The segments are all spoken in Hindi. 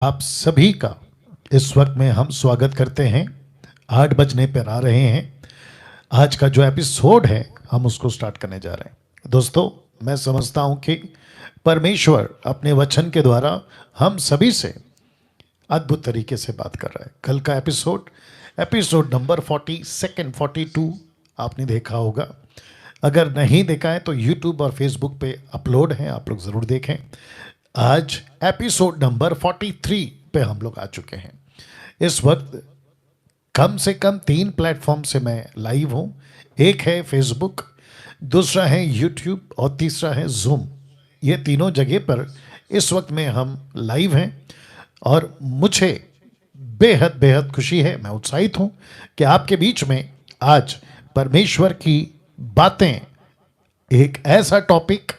आप सभी का इस वक्त में हम स्वागत करते हैं। 8 बजने पर आ रहे हैं। आज का जो एपिसोड है हम उसको स्टार्ट करने जा रहे हैं। दोस्तों, मैं समझता हूं कि परमेश्वर अपने वचन के द्वारा हम सभी से अद्भुत तरीके से बात कर रहा है। कल का एपिसोड नंबर 42 आपने देखा होगा। अगर नहीं देखा है तो यूट्यूब और फेसबुक पे अपलोड है, आप लोग ज़रूर देखें। आज एपिसोड नंबर 43 पे हम लोग आ चुके हैं। इस वक्त कम से कम 3 प्लेटफॉर्म से मैं लाइव हूं। एक है फेसबुक, दूसरा है यूट्यूब और तीसरा है जूम। ये तीनों जगह पर इस वक्त में हम लाइव हैं और मुझे बेहद बेहद खुशी है, मैं उत्साहित हूं कि आपके बीच में आज परमेश्वर की बातें, एक ऐसा टॉपिक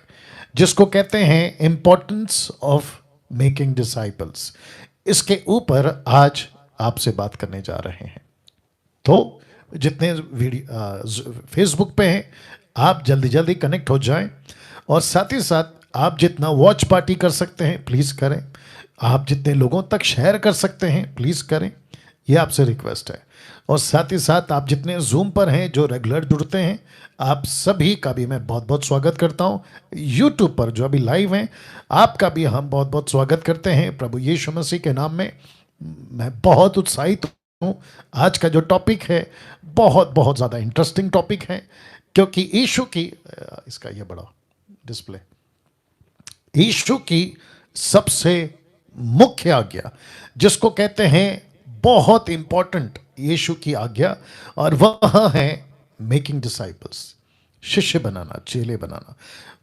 जिसको कहते हैं इम्पोर्टेंस ऑफ मेकिंग डिसाइपल्स, इसके ऊपर आज आपसे बात करने जा रहे हैं। तो जितने वीडियो फेसबुक पे हैं आप जल्दी जल्दी कनेक्ट हो जाएं और साथ ही साथ आप जितना वॉच पार्टी कर सकते हैं प्लीज़ करें। आप जितने लोगों तक शेयर कर सकते हैं प्लीज़ करें, ये आपसे रिक्वेस्ट है। और साथ ही साथ आप जितने जूम पर हैं, जो रेगुलर जुड़ते हैं, आप सभी का भी मैं बहुत बहुत स्वागत करता हूं। यूट्यूब पर जो अभी लाइव हैं आपका भी हम बहुत बहुत स्वागत करते हैं प्रभु यीशु मसीह के नाम में। मैं बहुत उत्साहित हूं। आज का जो टॉपिक है बहुत बहुत ज़्यादा इंटरेस्टिंग टॉपिक है, क्योंकि यीशु की इसका ये बड़ा डिस्प्ले, यीशु की सबसे मुख्य आज्ञा जिसको कहते हैं बहुत इंपॉर्टेंट यीशु की आज्ञा, और वह है मेकिंग डिसाइपल्स, शिष्य बनाना, चेले बनाना।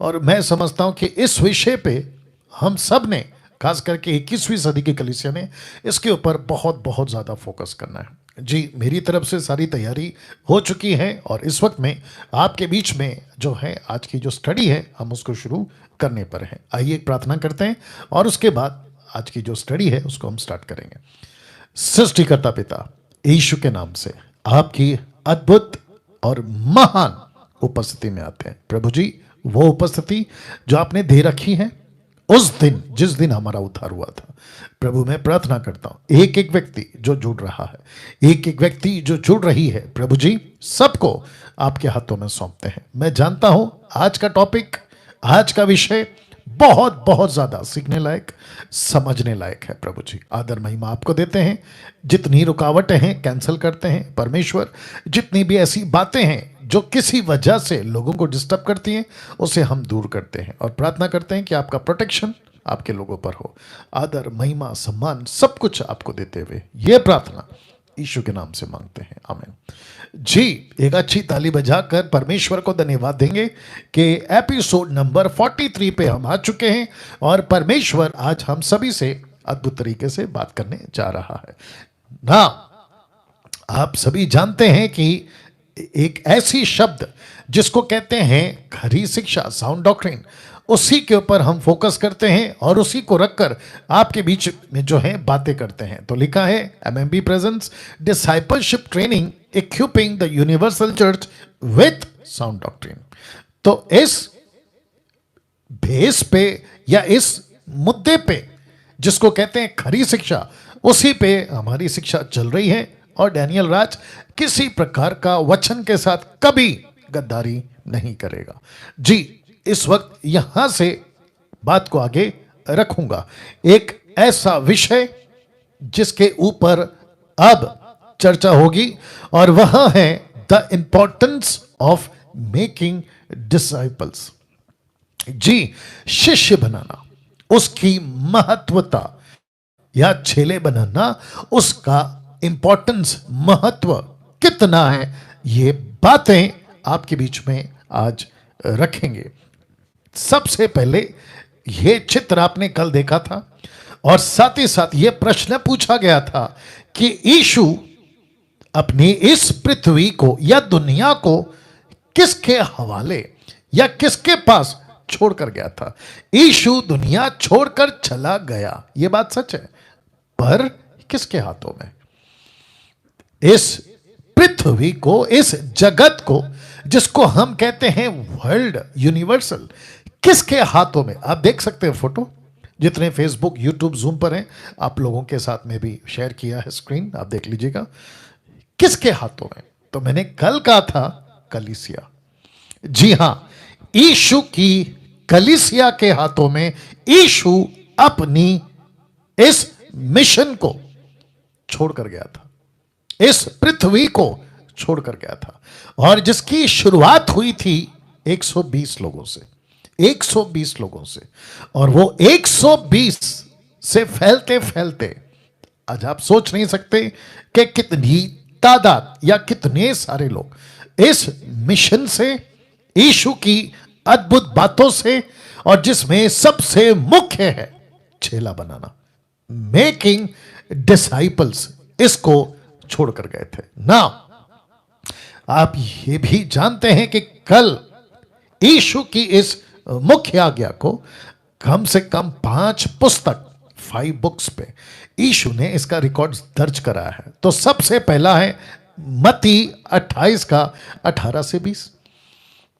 और मैं समझता हूं कि इस विषय पे हम सब ने, खास करके 21वीं सदी की कलीसिया ने, इसके ऊपर बहुत बहुत ज़्यादा फोकस करना है। जी, मेरी तरफ से सारी तैयारी हो चुकी है और इस वक्त में आपके बीच में जो है आज की जो स्टडी है हम उसको शुरू करने पर हैं। आइए एक प्रार्थना करते हैं और उसके बाद आज की जो स्टडी है उसको हम स्टार्ट करेंगे। सृष्टिकर्ता पिता, यीशु के नाम से आपकी अद्भुत और महान उपस्थिति में आते हैं। प्रभु जी, वो उपस्थिति जो आपने दे रखी है उस दिन, जिस दिन हमारा उद्धार हुआ था, प्रभु मैं प्रार्थना करता हूं एक एक व्यक्ति जो जुड़ रहा है, एक एक व्यक्ति जो जुड़ रही है, प्रभु जी सबको आपके हाथों में सौंपते हैं। मैं जानता हूं आज का टॉपिक, आज का विषय बहुत बहुत ज्यादा सीखने लायक, समझने लायक है। प्रभु जी आदर महिमा आपको देते हैं। जितनी रुकावटें हैं कैंसिल करते हैं परमेश्वर। जितनी भी ऐसी बातें हैं जो किसी वजह से लोगों को डिस्टर्ब करती हैं उसे हम दूर करते हैं और प्रार्थना करते हैं कि आपका प्रोटेक्शन आपके लोगों पर हो। आदर महिमा सम्मान सब कुछ आपको देते हुए ये प्रार्थना यीशु के नाम से मांगते हैं, आमीन। जी, एक अच्छी ताली बजाकर परमेश्वर को धन्यवाद देंगे कि एपिसोड नंबर 43 पे हम आ चुके हैं और परमेश्वर आज हम सभी से अद्भुत तरीके से बात करने जा रहा है ना। आप सभी जानते हैं कि एक ऐसी शब्द जिसको कहते हैं खरी शिक्षा, साउंड डॉक्ट्रिन, उसी के ऊपर हम फोकस करते हैं और उसी को रखकर आपके बीच में जो है बातें करते हैं। तो लिखा है MMB presents discipleship training equipping the universal church with sound doctrine. तो इस बेस पे या इस मुद्दे पे जिसको कहते हैं खरी शिक्षा, उसी पे हमारी शिक्षा चल रही है और डैनियल राज किसी प्रकार का वचन के साथ कभी गद्दारी नहीं करेगा। जी, इस वक्त यहां से बात को आगे रखूंगा। एक ऐसा विषय जिसके ऊपर अब चर्चा होगी और वह है the importance of making disciples. जी, शिष्य बनाना, उसकी महत्वता, या चेले बनाना, उसका इंपॉर्टेंस, महत्व कितना है, ये बातें आपके बीच में आज रखेंगे। सबसे पहले ये चित्र आपने कल देखा था और साथ ही साथ ये प्रश्न पूछा गया था कि यीशु अपनी इस पृथ्वी को या दुनिया को किसके हवाले या किसके पास छोड़कर गया था। यीशु दुनिया छोड़कर चला गया, ये बात सच है, पर किसके हाथों में? इस पृथ्वी को, इस जगत को जिसको हम कहते हैं वर्ल्ड यूनिवर्सल, किसके हाथों में? आप देख सकते हैं फोटो, जितने फेसबुक, यूट्यूब, जूम पर हैं, आप लोगों के साथ में भी शेयर किया है स्क्रीन, आप देख लीजिएगा। किसके हाथों में? तो मैंने कल कहा था कलीसिया। जी हां, यीशु की कलीसिया के हाथों में यीशु अपनी इस मिशन को छोड़कर गया था, इस पृथ्वी को छोड़कर गया था, और जिसकी शुरुआत हुई थी 120 लोगों से, 120 लोगों से, और वो 120 से फैलते फैलते आज आप सोच नहीं सकते कि कितनी तादाद या कितने सारे लोग इस मिशन से, यीशु की अद्भुत बातों से, और जिसमें सबसे मुख्य है चेला बनाना, मेकिंग डिसाइपल्स, इसको छोड़कर गए थे ना। आप ये भी जानते हैं कि कल यीशु की इस मुख्य आज्ञा को कम से कम 5 पुस्तक, 5 बुक्स पे यीशु ने इसका रिकॉर्ड दर्ज करा है। तो सबसे पहला है मत्ती 28 का 18 से 20,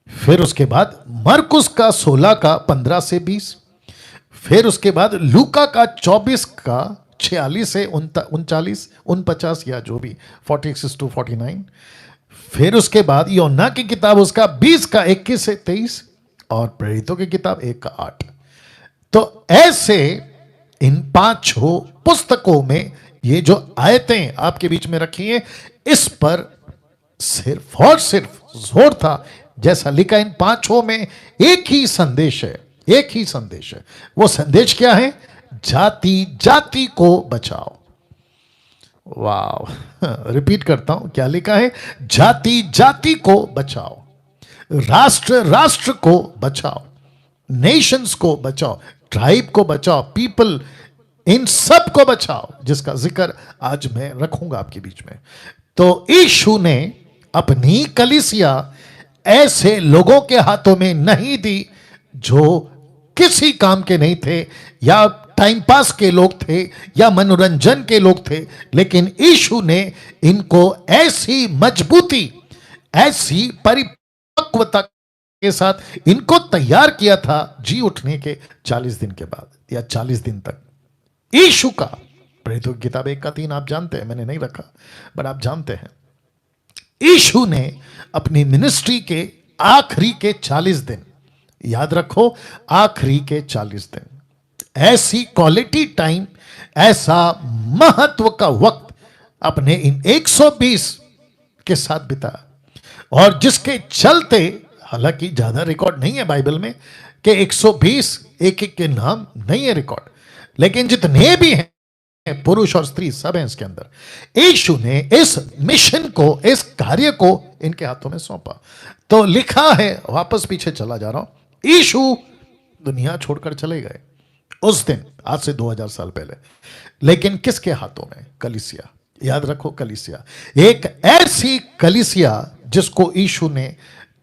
फिर उसके बाद मरकुस का 16 का 15 से 20, फिर उसके बाद लूका का 24 का 46 से 39, 49 या जो भी 46 to 49, फिर उसके बाद योना की किताब उसका 20 का 21 से 23, और प्रेरितों की किताब 1 का 8। तो ऐसे इन 5 पुस्तकों में ये जो आयतें आपके बीच में रखी हैं, इस पर सिर्फ और सिर्फ जोर था, जैसा लिखा इन 5 में एक ही संदेश है, एक ही संदेश है। वो संदेश क्या है? जाति जाति को बचाओ। वाह, रिपीट करता हूं, क्या लिखा है? जाति जाति को बचाओ, राष्ट्र राष्ट्र को बचाओ, नेशंस को बचाओ, ट्राइब को बचाओ, पीपल, इन सब को बचाओ, जिसका जिक्र आज मैं रखूंगा आपके बीच में। तो यीशु ने अपनी कलीसिया ऐसे लोगों के हाथों में नहीं दी जो किसी काम के नहीं थे, या टाइम पास के लोग थे, या मनोरंजन के लोग थे, लेकिन यीशु ने इनको ऐसी मजबूती, ऐसी परिपक्वता के साथ इनको तैयार किया था जी उठने के 40 दिन के बाद, या 40 दिन तक। यीशु का प्रेरितों की किताब 1 का 3 आप जानते हैं, मैंने नहीं रखा बट आप जानते हैं। यीशु ने अपनी मिनिस्ट्री के आखिरी के 40 दिन, याद रखो, आखिरी के 40 दिन, ऐसी क्वालिटी टाइम, ऐसा महत्व का वक्त अपने इन 120 के साथ बिताया, और जिसके चलते, हालांकि ज्यादा रिकॉर्ड नहीं है बाइबल में कि 120 एक एक के नाम नहीं है रिकॉर्ड, लेकिन जितने भी हैं पुरुष और स्त्री सब हैं इसके अंदर। यीशु ने इस मिशन को, इस कार्य को इनके हाथों में सौंपा। तो लिखा है, वापस पीछे चला जा रहा हूं, यीशु दुनिया छोड़कर चले गए उस दिन, आज से 2000 साल पहले, लेकिन किसके हाथों में? कलीसिया। याद रखो, कलीसिया, एक ऐसी कलीसिया जिसको यीशु ने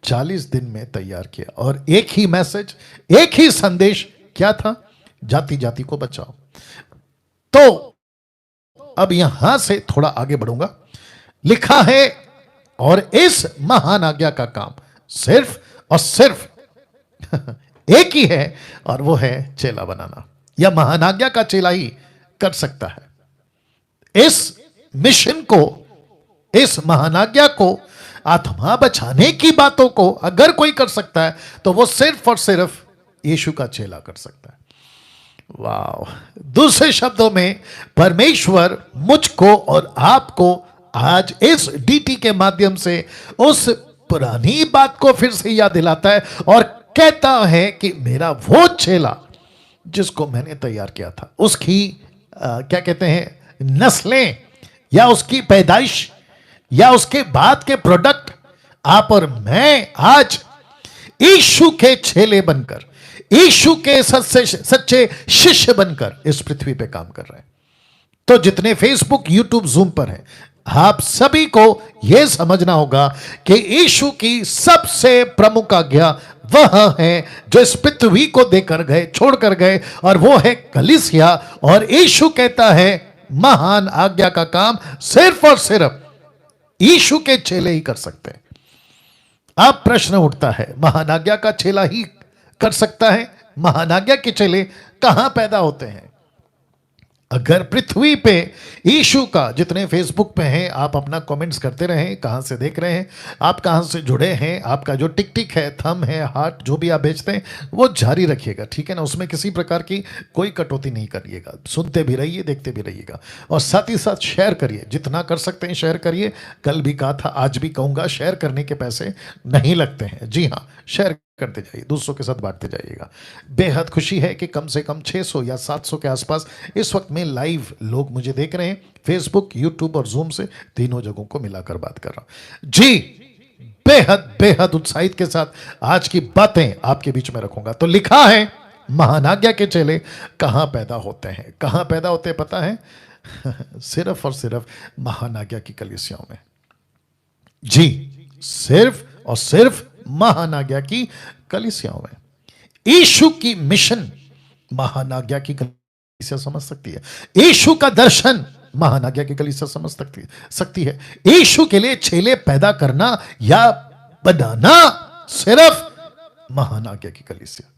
40 दिन में तैयार किया, और एक ही मैसेज, एक ही संदेश क्या था? जाति जाति को बचाओ। तो अब यहां से थोड़ा आगे बढ़ूंगा। लिखा है, और इस महान आज्ञा का काम सिर्फ और सिर्फ एक ही है, और वो है चेला बनाना, या महान आज्ञा का चेला ही कर सकता है। इस मिशन को, इस महान आज्ञा को, आत्मा बचाने की बातों को अगर कोई कर सकता है तो वो सिर्फ और सिर्फ यीशु का चेला कर सकता है। वाह! दूसरे शब्दों में, परमेश्वर मुझको और आपको आज इस डीटी के माध्यम से उस पुरानी बात को फिर से याद दिलाता है, और कहता है कि मेरा वो चेला जिसको मैंने तैयार किया था, उसकी क्या कहते हैं, नस्लें, या उसकी पैदाइश, या उसके बाद के प्रोडक्ट, आप और मैं आज यीशु के चेले बनकर, यीशु के सच्चे शिष्य बनकर इस पृथ्वी पे काम कर रहे हैं। तो जितने फेसबुक, यूट्यूब, जूम पर हैं, आप सभी को यह समझना होगा कि यीशु की सबसे प्रमुख आज्ञा वह है जो इस पृथ्वी को देकर गए, छोड़कर गए, और वो है कलीसिया। और यीशु कहता है महान आज्ञा का काम सिर्फ और सिर्फ यीशु के चेले ही कर सकते हैं। अब प्रश्न उठता है, महान आज्ञा का चेला ही कर सकता है? महान आज्ञा के चेले कहां पैदा होते हैं? अगर पृथ्वी पे यीशु का, जितने फेसबुक पे हैं आप अपना कमेंट्स करते रहें, कहां से देख रहे हैं, आप कहां से जुड़े हैं, आपका जो टिक टिक है, थंब है, हार्ट, जो भी आप भेजते हैं वो जारी रखिएगा, ठीक है ना? उसमें किसी प्रकार की कोई कटौती नहीं करिएगा, सुनते भी रहिए, देखते भी रहिएगा, और साथ ही साथ शेयर करिए, जितना कर सकते हैं शेयर करिए। कल भी कहा था, आज भी कहूंगा, शेयर करने के पैसे नहीं लगते हैं। जी हाँ, शेयर करते जाइए, दूसरों के साथ बांटते जाइएगा। बेहद खुशी है कि कम से कम 600 या 700 के आसपास इस वक्त में लाइव लोग मुझे देख रहे हैं, फेसबुक, यूट्यूब और जूम से, तीनों जगहों को मिलाकर बात कर रहा हूं जी। बेहद बेहद उत्साहित के साथ आज की बातें आपके बीच में रखूंगा। तो लिखा है, महानाज्ञा के चेले कहां पैदा होते हैं? कहां पैदा होते हैं पता है? सिर्फ और सिर्फ महानाज्ञा की कलीसियाओं में जी, सिर्फ और सिर्फ महानाज्ञा की कलीसियाओं में। यीशु की मिशन महानाज्ञा की कलीसिया समझ सकती है, यीशु का दर्शन महानाज्ञा की कलीसिया समझ सकती है। यीशु के लिए चेले पैदा करना या बनाना सिर्फ महानाज्ञा की कलीसिया,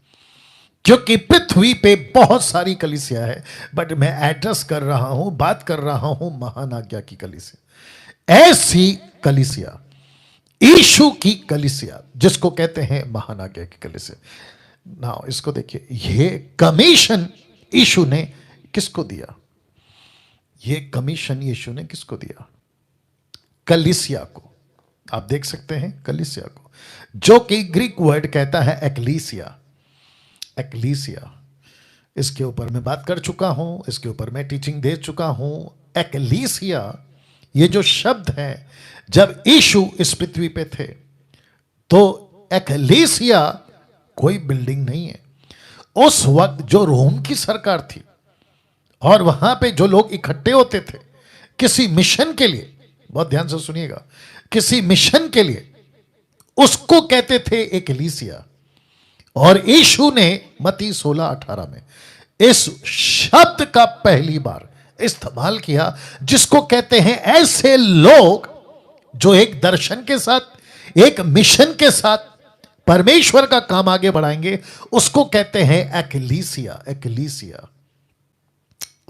क्योंकि पृथ्वी पे बहुत सारी कलीसिया है, बट मैं एड्रेस कर रहा हूं, बात कर रहा हूं महानाज्ञा की कलीसिया। ऐसी कलीसिया, यीशु की कलीसिया, जिसको कहते हैं महानाज्ञा की कलीसिया। नाउ इसको देखिए, ये कमीशन यीशु ने किसको दिया? ये कमीशन यीशु ने किसको दिया? कलीसिया को। आप देख सकते हैं कलीसिया को, जो कि ग्रीक वर्ड कहता है एक्लीसिया। एक्लीसिया, इसके ऊपर मैं बात कर चुका हूं, इसके ऊपर मैं टीचिंग दे चुका हूं। एक्लीसिया, ये जो शब्द है, जब यीशु इस पृथ्वी पे थे तो एक्लीसिया कोई बिल्डिंग नहीं है। उस वक्त जो रोम की सरकार थी, और वहां पे जो लोग इकट्ठे होते थे किसी मिशन के लिए, बहुत ध्यान से सुनिएगा, किसी मिशन के लिए, उसको कहते थे एक्लीसिया। और यीशु ने मत्ती 16:18 में इस शब्द का पहली बार इस्तेमाल किया, जिसको कहते हैं ऐसे लोग जो एक दर्शन के साथ, एक मिशन के साथ परमेश्वर का काम आगे बढ़ाएंगे, उसको कहते हैं एक्लीसिया। एक्लीसिया,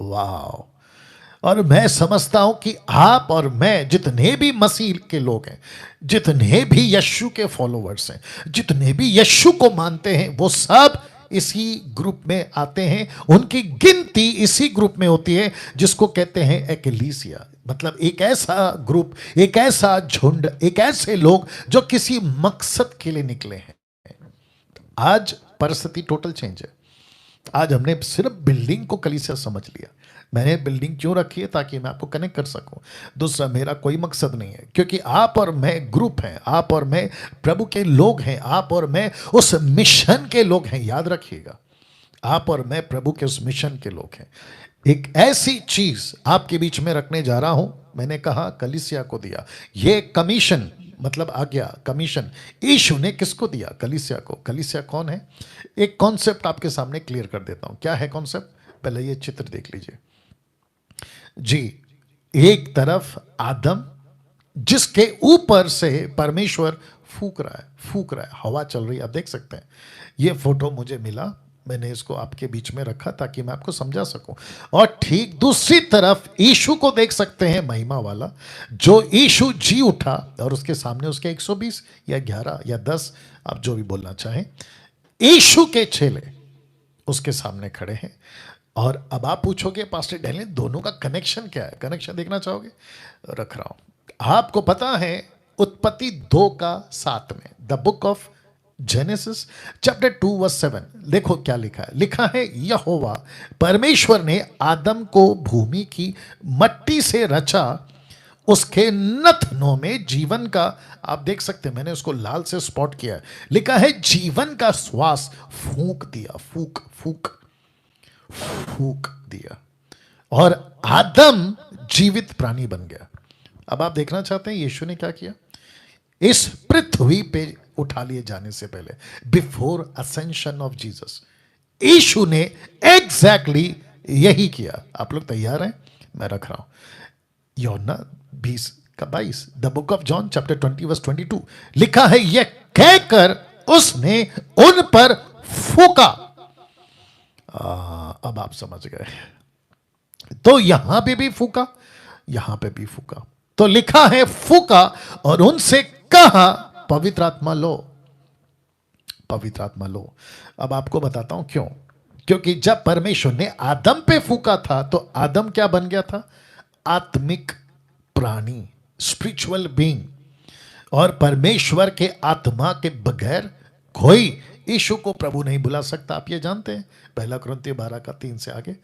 वाह। और मैं समझता हूं कि आप और मैं, जितने भी मसीह के लोग हैं, जितने भी यीशु के फॉलोवर्स हैं, जितने भी यीशु को मानते हैं, वो सब इसी ग्रुप में आते हैं। उनकी गिनती इसी ग्रुप में होती है, जिसको कहते हैं एक्लीसिया। मतलब एक ऐसा ग्रुप, एक ऐसा झुंड, एक ऐसे लोग जो किसी मकसद के लिए निकले हैं। आज परिस्थिति टोटल चेंज है। आज हमने सिर्फ बिल्डिंग को कलीसिया समझ लिया। मैंने बिल्डिंग क्यों रखी है? ताकि मैं आपको कनेक्ट कर सकूं। दूसरा, मेरा कोई मकसद नहीं है, क्योंकि आप और मैं ग्रुप हैं, आप और मैं प्रभु के लोग हैं, आप और मैं उस मिशन के लोग हैं। याद रखिएगा, आप और मैं प्रभु के उस मिशन के लोग हैं। एक ऐसी चीज आपके बीच में रखने जा रहा हूं। मैंने कहा कलीसिया को दिया ये कमीशन, मतलब आज्ञा, कमीशन यीशु ने किसको दिया? कलीसिया को। कलीसिया कौन है? एक कॉन्सेप्ट आपके सामने क्लियर कर देता हूं। क्या है कॉन्सेप्ट? पहले ये चित्र देख लीजिए जी। एक तरफ आदम, जिसके ऊपर से परमेश्वर फूक रहा है, हवा चल रही है, आप देख सकते हैं। ये फोटो मुझे मिला, मैंने इसको आपके बीच में रखा ताकि मैं आपको समझा सकूं। और ठीक दूसरी तरफ यीशु को देख सकते हैं, महिमा वाला, जो यीशु जी उठा, और उसके सामने उसके 120 या 11 या 10, आप जो भी बोलना चाहें, यीशु के चेले उसके सामने खड़े हैं। और अब आप पूछोगे पास्टर डैनियल, दोनों का कनेक्शन क्या है? कनेक्शन देखना चाहोगे? रख रहा हूं। आपको पता है उत्पत्ति 2:7 में, the book of genesis chapter 2:7, देखो क्या लिखा है। लिखा है, यहोवा परमेश्वर ने आदम को भूमि की मट्टी से रचा, उसके नथनों में जीवन का, आप देख सकते हैं, मैंने उसको लाल से स्पॉट किया है। लिखा है जीवन का श्वास फूंक दिया, फूक फूक फूक दिया, और आदम जीवित प्राणी बन गया। अब आप देखना चाहते हैं यीशु ने क्या किया? इस पृथ्वी पे उठा लिए जाने से पहले, बिफोर असेंशन ऑफ जीसस, यीशु ने एग्जैक्टली यही किया। आप लोग तैयार हैं? मैं रख रहा हूं यूहन्ना 20:22, the book of John chapter 20:22। लिखा है, यह कहकर उसने उन पर फूका। अब आप समझ गए। तो यहां पे भी फूका, यहां पे भी फूका, तो लिखा है फूका और उनसे कहा पवित्र आत्मा लो, पवित्र आत्मा लो। अब आपको बताता हूं क्यों। क्योंकि जब परमेश्वर ने आदम पे फूका था तो आदम क्या बन गया था? आत्मिक प्राणी, स्पिरिचुअल बीइंग। और परमेश्वर के आत्मा के बगैर कोई यीशु को प्रभु नहीं बुला सकता, आप ये जानते हैं, पहला कुरिन्थियों 12 का 3 से आगे।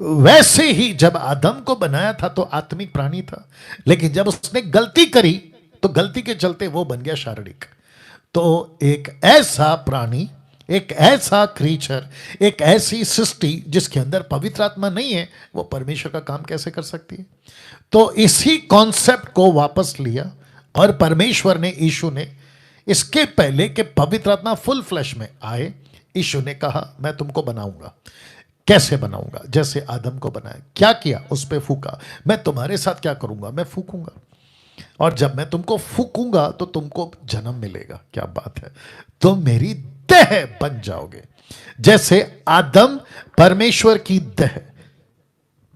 वैसे ही जब आदम को बनाया था तो आत्मिक प्राणी था, लेकिन जब उसने गलती करी तो गलती के चलते वो बन गया शारीरिक। तो एक ऐसा प्राणी, एक ऐसा क्रीचर, एक ऐसी सृष्टि जिसके अंदर पवित्र आत्मा नहीं है, वो परमेश्वर का काम कैसे कर सकती है? तो इसी कॉन्सेप्ट को वापस लिया और परमेश्वर ने, यीशु ने, इसके पहले कि पवित्र आत्मा फुल फ्लैश में आए, यीशु ने कहा मैं तुमको बनाऊंगा। कैसे बनाऊंगा? जैसे आदम को बनाया। क्या किया? उस पे फूका। मैं तुम्हारे साथ क्या करूंगा? मैं फूकूंगा, और जब मैं तुमको फूकूंगा तो तुमको जन्म मिलेगा। क्या बात है! तुम मेरी देह बन जाओगे, जैसे आदम परमेश्वर की देह।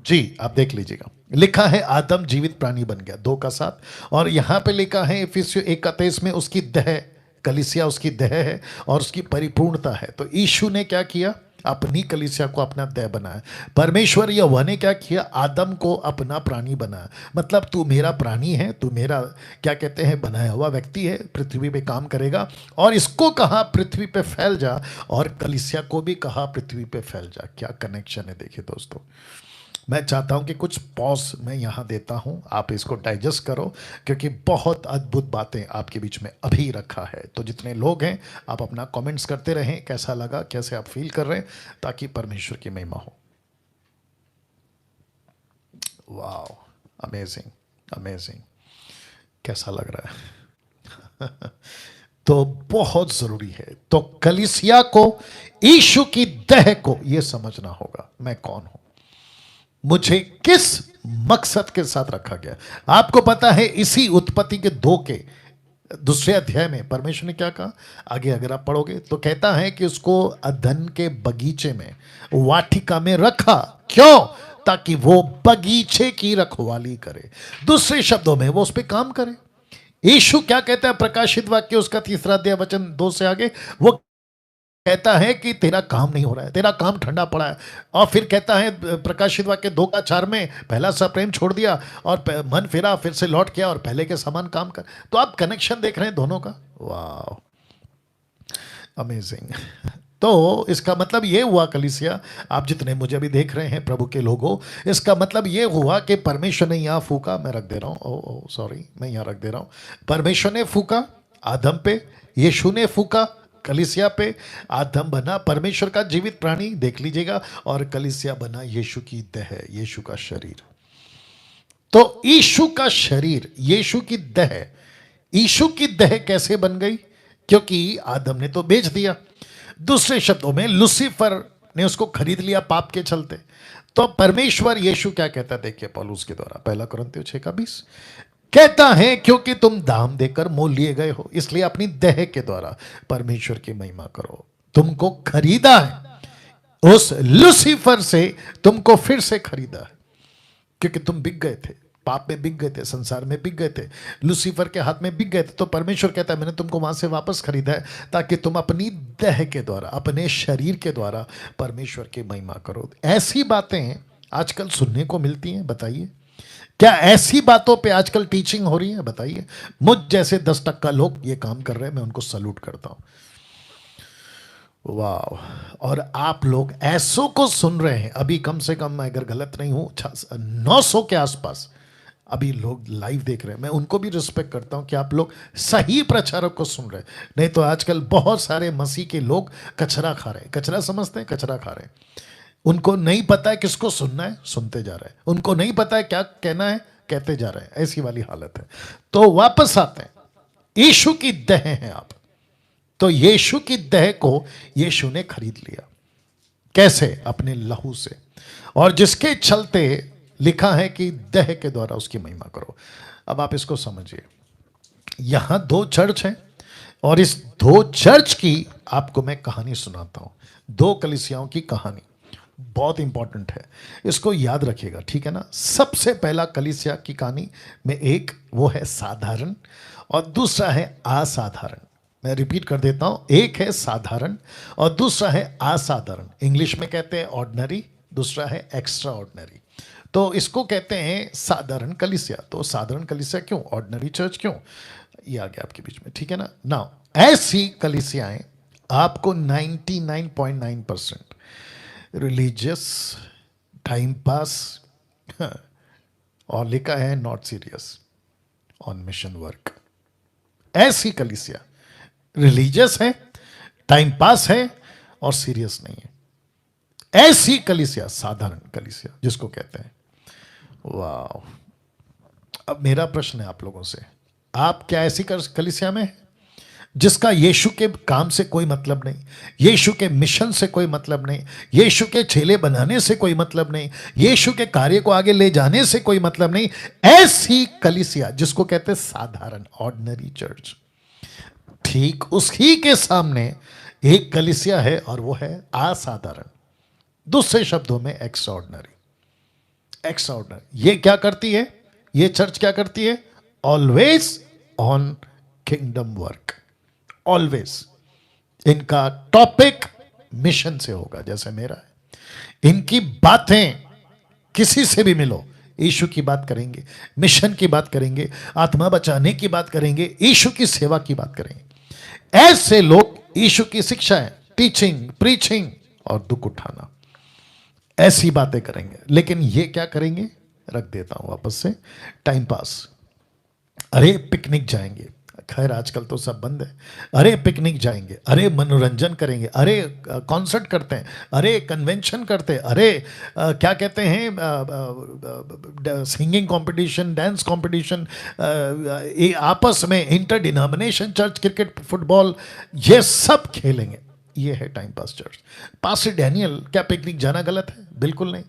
जी आप देख लीजिएगा, लिखा है आदम जीवित प्राणी बन गया, 2 का 7। और यहां पे लिखा है इफिसियों 1 का 23 में उसकी देह, कलीसिया उसकी देह है और उसकी परिपूर्णता है। तो यीशु ने क्या किया? अपनी कलीसिया को अपना देह बनाया। परमेश्वर यहोवा ने क्या किया? आदम को अपना प्राणी बनाया। मतलब तू मेरा प्राणी है, तू मेरा क्या कहते हैं बनाया हुआ व्यक्ति है, पृथ्वी पे काम करेगा। और इसको कहा पृथ्वी पे फैल जा, और कलीसिया को भी कहा पृथ्वी पे फैल जा। क्या कनेक्शन है देखिए दोस्तों। मैं चाहता हूं कि कुछ पॉज मैं यहां देता हूं, आप इसको डाइजेस्ट करो, क्योंकि बहुत अद्भुत बातें आपके बीच में अभी रखा है। तो जितने लोग हैं आप अपना कमेंट्स करते रहें, कैसा लगा, कैसे आप फील कर रहे हैं, ताकि परमेश्वर की महिमा हो। वाह, अमेजिंग, अमेजिंग। कैसा लग रहा है? तो बहुत जरूरी है। तो कलीसिया को, यीशु की देह को यह समझना होगा मैं कौन हूं, मुझे किस मकसद के साथ रखा गया। आपको पता है इसी उत्पत्ति के 2 के दूसरे अध्याय में परमेश्वर ने क्या कहा? आगे अगर आप पढ़ोगे तो कहता है कि उसको अदन के बगीचे में, वाटिका में रखा। क्यों? ताकि वो बगीचे की रखवाली करे, दूसरे शब्दों में वो उस पर काम करे। यीशु क्या कहता है? प्रकाशित वाक्य उसका 3 अध्याय वचन 2 से आगे, वो कहता है कि तेरा काम नहीं हो रहा है, तेरा काम ठंडा पड़ा है। और फिर कहता है प्रकाशित वाक्य 2 का 4 में, पहला सा प्रेम छोड़ दिया और मन फिरा, फिर से लौट किया और पहले के समान काम कर। तो आप कनेक्शन देख रहे हैं दोनों का। वाह, अमेजिंग। तो इसका मतलब ये हुआ कलीसिया, आप जितने मुझे अभी देख रहे हैं प्रभु के लोगों, इसका मतलब ये हुआ कि परमेश्वर ने यहाँ फूका, मैं रख दे रहा हूँ, ओ सॉरी, मैं यहाँ रख दे रहा हूँ। परमेश्वर ने फूका आदम पे, यीशु ने फूका कलीसिया पे। आदम बना परमेश्वर का जीवित प्राणी, देख लीजिएगा, और कलीसिया बना यीशु की देह, यीशु का शरीर। तो यीशु का शरीर, यीशु की देह, यीशु की देह कैसे बन गई? क्योंकि आदम ने तो बेच दिया, दूसरे शब्दों में लूसीफर ने उसको खरीद लिया पाप के चलते। तो परमेश्वर यीशु क्या कहता है? देखिए पौलुस के द्वारा, पहला कुरिन्थियों 6 का 20 कहता है, क्योंकि तुम दाम देकर मोल लिए गए हो, इसलिए अपनी देह के द्वारा परमेश्वर की महिमा करो। तुमको खरीदा है, उस लूसीफर से तुमको फिर से खरीदा है, क्योंकि तुम बिक गए थे, पाप में बिक गए थे, संसार में बिक गए थे, लूसीफर के हाथ में बिक गए थे। तो परमेश्वर कहता है मैंने तुमको वहां से वापस खरीदा है, ताकि तुम अपनी देह के द्वारा, अपने शरीर के द्वारा परमेश्वर की महिमा करो। ऐसी बातें आजकल सुनने को मिलती हैं, बताइए क्या ऐसी बातों पे आजकल टीचिंग हो रही है? बताइए। मुझ जैसे 10% लोग ये काम कर रहे हैं, मैं उनको सल्यूट करता हूं। वाह! और आप लोग ऐसों को सुन रहे हैं, अभी कम से कम मैं अगर गलत नहीं हूं 900 के आसपास अभी लोग लाइव देख रहे हैं। मैं उनको भी रिस्पेक्ट करता हूं कि आप लोग सही प्रचारक को सुन रहे हैं। नहीं तो आजकल बहुत सारे मसीह के लोग कचरा खा रहे हैं, कचरा समझते हैं, कचरा खा रहे हैं। उनको नहीं पता है किसको सुनना है, सुनते जा रहे हैं। उनको नहीं पता है क्या कहना है, कहते जा रहे हैं। ऐसी वाली हालत है। तो वापस आते हैं, यीशु की देह हैं आप। तो यीशु की देह को यीशु ने खरीद लिया। कैसे? अपने लहू से, और जिसके चलते लिखा है कि देह के द्वारा उसकी महिमा करो। अब आप इसको समझिए, यहां 2 चर्च हैं, और इस 2 चर्च की आपको मैं कहानी सुनाता हूं, 2 कलीसियाओं की कहानी। बहुत इंपॉर्टेंट है, इसको याद रखिएगा, ठीक है ना। सबसे पहला कलीसिया की कहानी में एक वो है साधारण और दूसरा है असाधारण। मैं रिपीट कर देता हूं, एक है साधारण और दूसरा है असाधारण। इंग्लिश में कहते हैं ऑर्डिनरी, दूसरा है एक्स्ट्रा ऑर्डिनरी। तो इसको कहते हैं साधारण कलीसिया। तो साधारण कलीसिया क्यों, ऑर्डिनरी चर्च क्यों, ये आ गया आपके बीच में, ठीक है ना। नाउ ऐसी कलीसियाएं आपको 99.9% रिलीजियस, टाइम पास, और लिखा है not serious on mission work. ऐसी कलीसिया रिलीजियस है, टाइम पास है और सीरियस नहीं है। ऐसी कलीसिया साधारण कलीसिया जिसको कहते हैं। वाह। अब मेरा प्रश्न है आप लोगों से, आप क्या ऐसी कलीसिया में हैं जिसका यीशु के काम से कोई मतलब नहीं, यीशु के मिशन से कोई मतलब नहीं, यीशु के चेले बनाने से कोई मतलब नहीं, यीशु के कार्य को आगे ले जाने से कोई मतलब नहीं। ऐसी कलीसिया जिसको कहते हैं साधारण, ऑर्डिनरी चर्च। ठीक उसी के सामने एक कलीसिया है और वो है असाधारण, दूसरे शब्दों में एक्स्ट्राऑर्डिनरी। एक्स्ट्राऑर्डिनरी ये क्या करती है, ये चर्च क्या करती है, always on kingdom work. Always इनका टॉपिक मिशन से होगा, जैसे मेरा है। इनकी बातें किसी से भी मिलो, यीशु की बात करेंगे, मिशन की बात करेंगे, आत्मा बचाने की बात करेंगे, यीशु की सेवा की बात करेंगे। ऐसे लोग यीशु की शिक्षाएं, टीचिंग, प्रीचिंग और दुख उठाना, ऐसी बातें करेंगे। लेकिन ये क्या करेंगे, रख देता हूं वापस से, टाइम पास। अरे पिकनिक जाएंगे, खैर आजकल तो सब बंद है। अरे पिकनिक जाएंगे, अरे मनोरंजन करेंगे, अरे कॉन्सर्ट करते हैं, अरे कन्वेंशन करते हैं, अरे क्या कहते हैं, सिंगिंग कंपटीशन, डांस कंपटीशन, आपस में inter denomination church, cricket, football, ये सब खेलेंगे। ये है time pass church. Pastor Daniel, क्या पिकनिक जाना गलत है? बिल्कुल नहीं।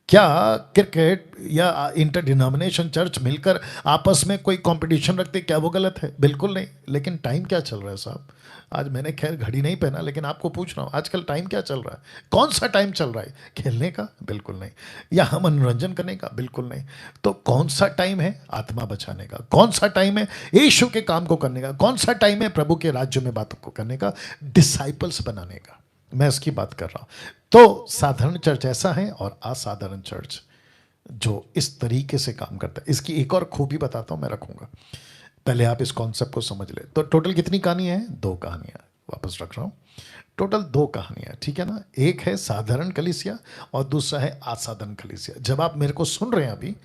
क्या क्रिकेट या इंटर डिनोमिनेशन चर्च मिलकर आपस में कोई कंपटीशन रखते, क्या वो गलत है? बिल्कुल नहीं। लेकिन टाइम क्या चल रहा है साहब? आज मैंने खैर घड़ी नहीं पहना, लेकिन आपको पूछ रहा हूँ आजकल टाइम क्या चल रहा है? कौन सा टाइम चल रहा है? खेलने का? बिल्कुल नहीं। या हम मनोरंजन करने का? बिल्कुल नहीं। तो कौन सा टाइम है आत्मा बचाने का? कौन सा टाइम है यीशु के काम को करने का? कौन सा टाइम है प्रभु के राज्य में बातों को करने का, डिसाइपल्स बनाने का? मैं इसकी बात कर रहा हूं। तो साधारण चर्च ऐसा है और असाधारण चर्च जो इस तरीके से काम करता है। इसकी एक और खूबी बताता हूं, मैं रखूंगा, पहले आप इस कॉन्सेप्ट को समझ ले। तो टोटल कितनी कहानियां हैं? 2 कहानियां वापस रख रहा हूं। टोटल 2 कहानियां, ठीक है ना। एक है साधारण कलीसिया और दूसरा है असाधारण कलीसिया। जब आप मेरे को सुन रहे हैं अभी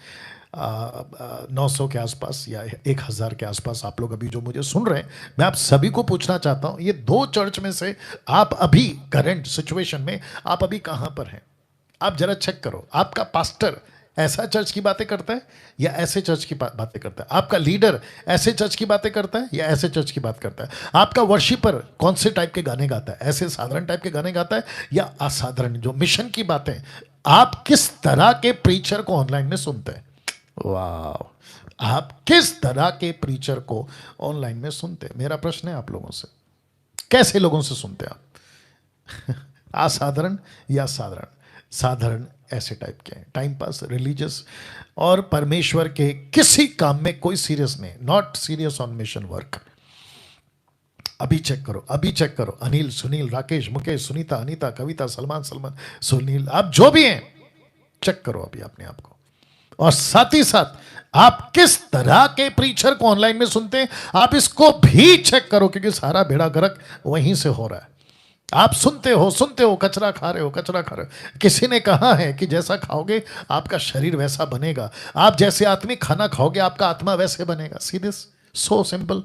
900 के आसपास या 1000 के आसपास आप लोग अभी जो मुझे सुन रहे हैं, मैं आप सभी को पूछना चाहता हूं, ये 2 चर्च में से आप अभी करंट सिचुएशन में आप अभी कहां पर हैं? आप जरा चेक करो। आपका पास्टर ऐसा चर्च की बातें करता है या ऐसे चर्च की बातें करता है? आपका लीडर ऐसे चर्च की बातें करता है या ऐसे चर्च की बात करता है? आपका वर्शिपर कौन से टाइप के गाने गाता है? ऐसे साधारण टाइप के गाने गाता है या असाधारण जो मिशन की बातें? आप किस तरह के प्रीचर को ऑनलाइन में सुनते हैं? वाह, आप किस तरह के प्रीचर को ऑनलाइन में सुनते हैं? मेरा प्रश्न है आप लोगों से, कैसे लोगों से सुनते हैं आप? असाधारण या साधारण? साधारण ऐसे टाइप के हैं, टाइम पास, रिलीजियस और परमेश्वर के किसी काम में कोई सीरियस नहीं, not serious on mission work. अभी चेक करो, अभी चेक करो। अनिल, सुनील, राकेश, मुकेश, सुनीता, अनीता, कविता, सलमान, सुनील, आप जो भी हैं, चेक करो अभी अपने आप को। और साथ ही साथ आप किस तरह के प्रीचर को ऑनलाइन में सुनते हैं, आप इसको भी चेक करो, क्योंकि सारा बेड़ा गर्क वहीं से हो रहा है। आप सुनते हो, कचरा खा रहे हो। किसी ने कहा है कि जैसा खाओगे आपका शरीर वैसा बनेगा, आप जैसे आत्मिक खाना खाओगे आपका आत्मा वैसे बनेगा। See this, so simple.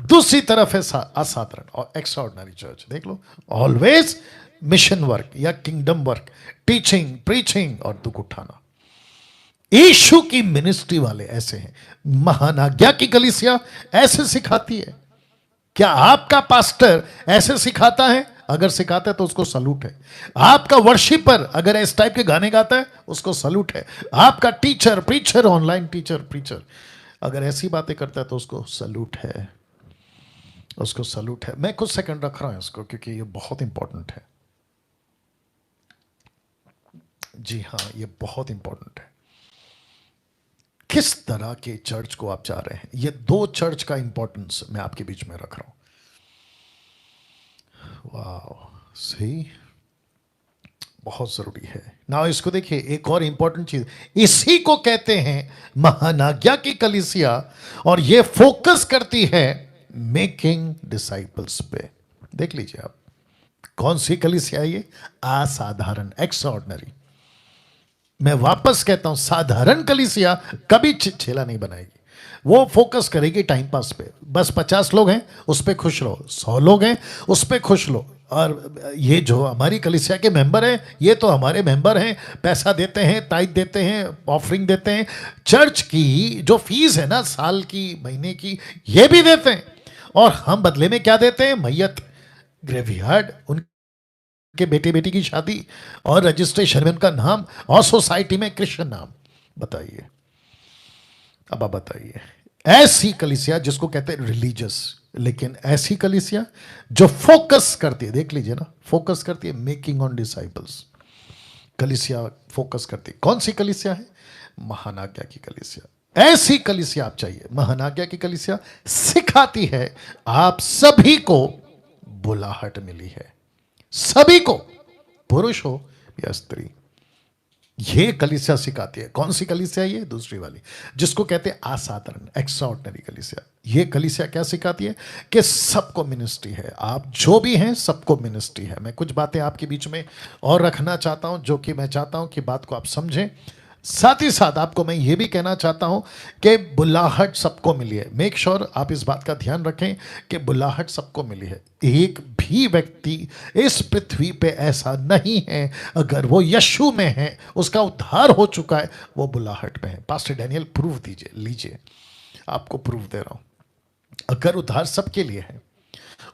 दूसरी तरफ है असाधारण और एक्स्ट्राऑर्डिनरी चर्च। देख लो, ऑलवेज मिशन वर्क या किंगडम वर्क, टीचिंग, प्रीचिंग और दुख उठाना। यीशु की मिनिस्ट्री वाले ऐसे हैं। महान आज्ञा की कलीसिया ऐसे सिखाती है। क्या आपका पास्टर ऐसे सिखाता है? अगर सिखाता है तो उसको सलूट है। आपका वर्शिपर अगर इस टाइप के गाने गाता है उसको सलूट है। आपका teacher, preacher, online teacher, preacher अगर ऐसी बातें करता है तो उसको सलूट है, उसको सलूट है। मैं कुछ सेकंड रख रहा हूं इसको, क्योंकि ये बहुत इंपॉर्टेंट है। जी हाँ, ये बहुत इंपॉर्टेंट है। किस तरह के चर्च को आप चाह रहे हैं, ये दो चर्च का इंपॉर्टेंस मैं आपके बीच में रख रहा हूं। वाह, सही, बहुत जरूरी है ना। इसको देखिए, एक और इंपॉर्टेंट चीज, इसी को कहते हैं महानाज्ञा की कलीसिया, और ये फोकस करती है मेकिंग डिसाइपल्स पे। देख लीजिए आप, कौन सी कलीसिया है ये? असाधारण, एक्स्ट्राऑर्डिनरी। मैं वापस कहता हूं, साधारण कलीसिया कभी छिछेला नहीं बनाएगी। वो फोकस करेगी टाइम पास पे। बस 50 लोग हैं उस पे खुश रहो, 100 लोग हैं उस पे खुश रहो। और ये जो हमारी कलीसिया के मेंबर हैं, ये तो हमारे मेंबर हैं, पैसा देते हैं, ताइद देते हैं, ऑफरिंग देते हैं, चर्च की जो फीस है ना, साल की, महीने की, ये भी देते हैं। और हम बदले में क्या देते हैं? मैयत, ग्रेवयार्ड, के बेटे बेटी की शादी, और रजिस्ट्रेशन में उनका नाम, और सोसाइटी में क्रिश्चियन नाम। बताइए, अब आप बताइए, ऐसी कलीसिया जिसको कहते हैं रिलीजियस, लेकिन ऐसी कलीसिया जो फोकस करती है, देख लीजिए ना, फोकस करती है मेकिंग ऑन डिसाइपल्स। कलीसिया फोकस करती है। कौन सी कलीसिया है? महानाज्ञा की कलीसिया। ऐसी कलीसिया आप चाहिए। महानाज्ञा की कलीसिया सिखाती है आप सभी को बुलाहट मिली है, सभी को, पुरुष हो या स्त्री। ये कलीसिया सिखाती है। कौन सी कलीसिया? ये दूसरी वाली, जिसको कहते हैं असाधारण, एक्स्ट्राऑर्डिनरी कलीसिया। ये कलीसिया क्या सिखाती है? कि सबको मिनिस्ट्री है, आप जो भी हैं सबको मिनिस्ट्री है। मैं कुछ बातें आपके बीच में और रखना चाहता हूं, जो कि मैं चाहता हूं कि बात को आप समझें। साथ ही साथ आपको मैं ये भी कहना चाहता हूं कि बुलाहट सबको मिली है। मेक श्योर आप इस बात का ध्यान रखें कि बुलाहट सबको मिली है। एक भी व्यक्ति इस पृथ्वी पे ऐसा नहीं है, अगर वो यीशु में है, उसका उद्धार हो चुका है, वो बुलाहट में है। पास्टर डैनियल प्रूफ दीजिए, लीजिए, आपको प्रूफ दे रहा हूं। अगर उद्धार सबके लिए है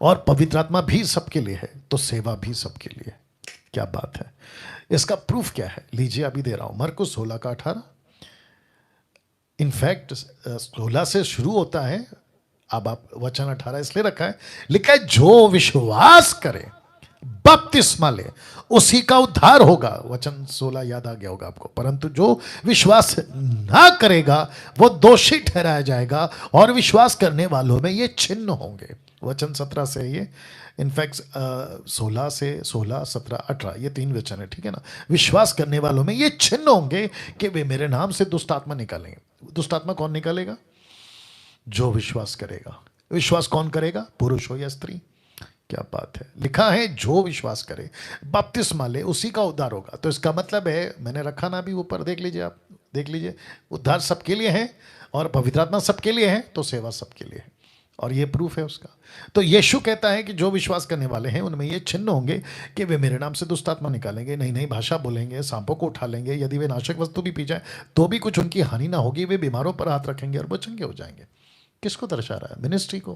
और पवित्र आत्मा भी सबके लिए है, तो सेवा भी सबके लिए है। क्या बात है! इसका प्रूफ क्या है? लीजिए, अभी दे रहा हूं, मरकुस 16 का 18। इनफैक्ट 16 से शुरू होता है, अब आप वचन 18 इसलिए रखा है, लिखा है जो विश्वास करे, बपतिस्मा ले, उसी का उद्धार होगा। वचन 16 याद आ गया होगा आपको। परंतु जो विश्वास ना करेगा वो दोषी ठहराया जाएगा, और विश्वास करने वालों में ये चिन्ह होंगे। वचन 17 से ये, इनफैक्ट 16 से 16, 17, 18, ये 3 वचन है, ठीक है ना। विश्वास करने वालों में ये चिन्ह होंगे कि वे मेरे नाम से दुष्ट आत्मा निकालेंगे। दुष्ट आत्मा कौन निकालेगा? जो विश्वास करेगा। विश्वास कौन करेगा? पुरुष हो या स्त्री। क्या बात है! लिखा है जो विश्वास करे, बपतिस्मा ले, उसी का उद्धार होगा। तो इसका मतलब है, मैंने रखा ना अभी ऊपर, देख लीजिए आप, देख लीजिए, उद्धार सबके लिए है और पवित्र आत्मा सबके लिए है, तो सेवा सबके लिए है, और ये प्रूफ है उसका। तो यीशु कहता है कि जो विश्वास करने वाले हैं उनमें ये चिन्ह होंगे कि वे मेरे नाम से दुष्ट आत्मा निकालेंगे, नई नई भाषा बोलेंगे, सांपों को उठा लेंगे, यदि वे नाशक वस्तु भी पी जाए तो भी कुछ उनकी हानि ना होगी, वे बीमारों पर हाथ रखेंगे और वो चंगे हो जाएंगे। किसको दर्शा रहा है? मिनिस्ट्री को।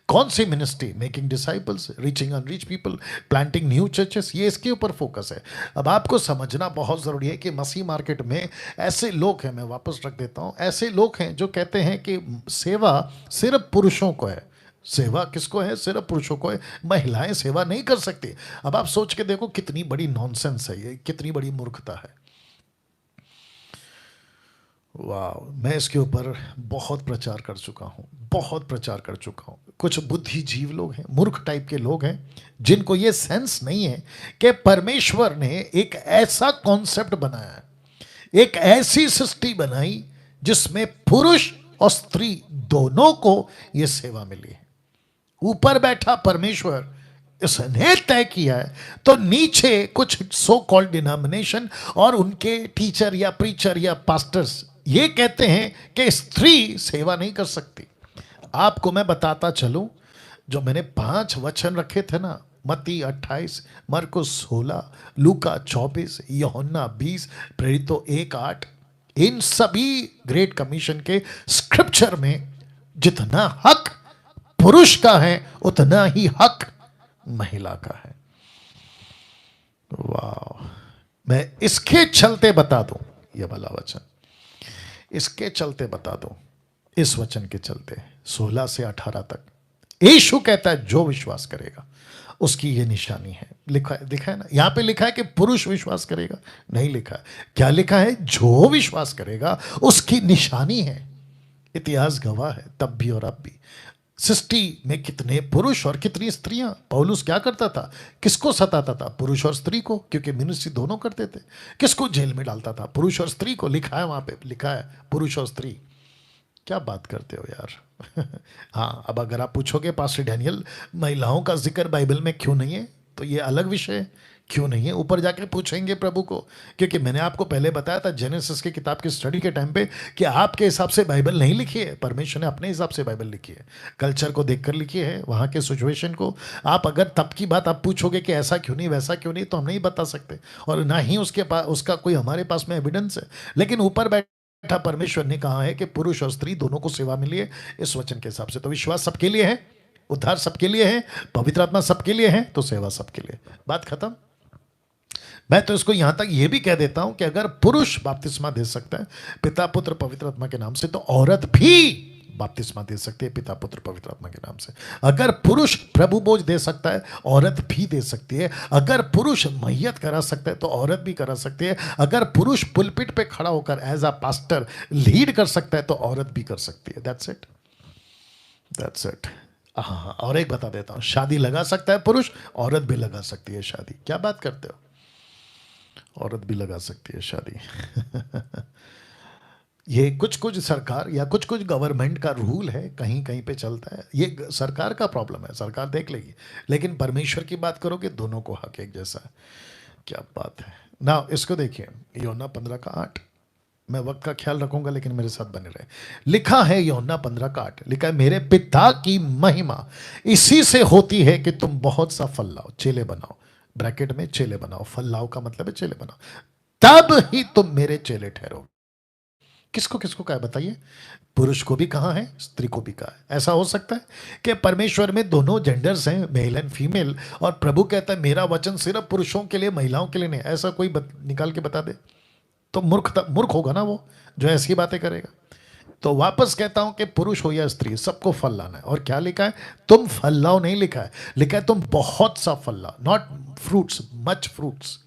कौन सी ministry? Making disciples, reaching unreach people, planting new churches, ये इसके ऊपर फोकस है। अब आपको समझना बहुत ज़रूरी है कि मसीह मार्केट में ऐसे लोग हैं, मैं वापस रख देता हूँ, ऐसे लोग हैं जो कहते हैं कि सेवा सिर्फ पुरुषों को है। सेवा किसको है? सिर्फ पुरुषों को है, महिलाएं सेवा नहीं कर सकती। अब आप सोच के देखो कितनी बड़ी नॉनसेंस है ये, कितनी बड़ी मूर्खता है। वाह! मैं इसके ऊपर बहुत प्रचार कर चुका हूँ, बहुत प्रचार कर चुका हूँ। कुछ बुद्धिजीव लोग हैं, मूर्ख टाइप के लोग हैं, जिनको ये सेंस नहीं है कि परमेश्वर ने एक ऐसा कॉन्सेप्ट बनाया है, एक ऐसी सृष्टि बनाई जिसमें पुरुष और स्त्री दोनों को ये सेवा मिली है। ऊपर बैठा परमेश्वर इसने तय किया है, तो नीचे कुछ सो कॉल्ड डिनोमिनेशन और उनके टीचर या प्रीचर या पास्टर्स ये कहते हैं कि स्त्री सेवा नहीं कर सकती। आपको मैं बताता चलूं, जो मैंने 5 वचन रखे थे ना, मत्ती 28, मरकुस 16, लूका 24, यूहन्ना 20, प्रेरितों 1:8, इन सभी ग्रेट कमीशन के स्क्रिप्चर में जितना हक पुरुष का है उतना ही हक महिला का है। वाह! मैं इसके चलते बता दूं, यह वाला वचन, इसके चलते बता दूं, इस वचन के चलते 16 से 18 तक यीशु कहता है जो विश्वास करेगा उसकी ये निशानी है। लिखा है, दिखा है ना, यहां पे लिखा है कि पुरुष विश्वास करेगा, नहीं लिखा है। क्या लिखा है? जो विश्वास करेगा उसकी निशानी है। इतिहास गवाह है, तब भी और अब भी। सृष्टि में कितने पुरुष और कितनी स्त्रियां। पौलुस क्या करता था? किसको सताता था? पुरुष और स्त्री को, क्योंकि मिनिस्ट्री दोनों करते थे। किसको जेल में डालता था? पुरुष और स्त्री को। लिखा है वहां पे, लिखा है पुरुष और स्त्री। क्या बात करते हो यार। हाँ, अब अगर आप पूछोगे पास्टर डैनियल महिलाओं का जिक्र बाइबल में क्यों नहीं है, तो ये अलग विषय है। क्यों नहीं है ऊपर जाके पूछेंगे प्रभु को, क्योंकि मैंने आपको पहले बताया था जेनेसिस की किताब की स्टडी के टाइम पे कि आपके हिसाब से बाइबल नहीं लिखी है, परमेश्वर ने अपने हिसाब से बाइबल लिखी है, कल्चर को देखकर लिखी है, वहाँ के सिचुएशन को। आप अगर तब की बात आप पूछोगे कि ऐसा क्यों नहीं वैसा क्यों नहीं, तो हम नहीं बता सकते, और ना ही उसके पास उसका कोई हमारे पास में एविडेंस है। लेकिन ऊपर बैठा परमेश्वर ने कहा है कि पुरुष और स्त्री दोनों को सेवा मिली है इस वचन के हिसाब से। तो विश्वास सबके लिए है, उद्धार सबके लिए है, पवित्र आत्मा सबके लिए है, तो सेवा सबके लिए। बात खत्म। मैं तो इसको यहां तक यह भी कह देता हूं कि अगर पुरुष बपतिस्मा दे सकता है पिता पुत्र पवित्र आत्मा के नाम से, तो औरत भी बपतिस्मा दे सकती है पिता पुत्र पवित्र आत्मा के नाम से। अगर पुरुष प्रभु बोझ दे सकता है, औरत भी दे सकती है। अगर पुरुष मैयत करा सकता है, तो औरत भी करा सकती है। अगर पुरुष पुलपिट पे खड़ा होकर एज अ पास्टर लीड कर सकता है, तो औरत भी कर सकती है। That's it, that's it. हाँ, और एक बता देता हूं, शादी लगा सकता है पुरुष, औरत भी लगा सकती है शादी। क्या बात करते हो, औरत भी लगा सकती है शादी। ये कुछ कुछ सरकार या कुछ कुछ गवर्नमेंट का रूल है, कहीं कहीं पे चलता है, ये सरकार का प्रॉब्लम है, सरकार देख लेगी। लेकिन परमेश्वर की बात करोगे दोनों को हक एक जैसा है। क्या बात है ना। इसको देखिए, यूहन्ना 15:8। मैं वक्त का ख्याल रखूंगा लेकिन मेरे साथ बने रहे। लिखा है यूहन्ना 15:8, लिखा है मेरे पिता की महिमा इसी से होती है कि तुम बहुत सा फल लाओ, चेले बनाओ। ब्रैकेट में चेले बनाओ, फल लाओ का मतलब है चेले बनाओ, तब ही तुम मेरे चेले ठहरो। किसको किसको कहा है बताइए? पुरुष को भी कहा है, स्त्री को भी कहा है। ऐसा हो सकता है कि परमेश्वर में दोनों जेंडर्स हैं, मेल एंड फीमेल, और प्रभु कहता है मेरा वचन सिर्फ पुरुषों के लिए महिलाओं के लिए नहीं। ऐसा कोई निकाल के बता दे तो मूर्ख होगा ना वो, जो ऐसी बातें करेगा। तो वापस कहता हूं कि पुरुष हो या स्त्री, सबको फल लाना है। और क्या लिखा है? तुम फल लाओ नहीं लिखा है, लिखा है तुम बहुत सा फल लाओ। Not fruits, much fruits,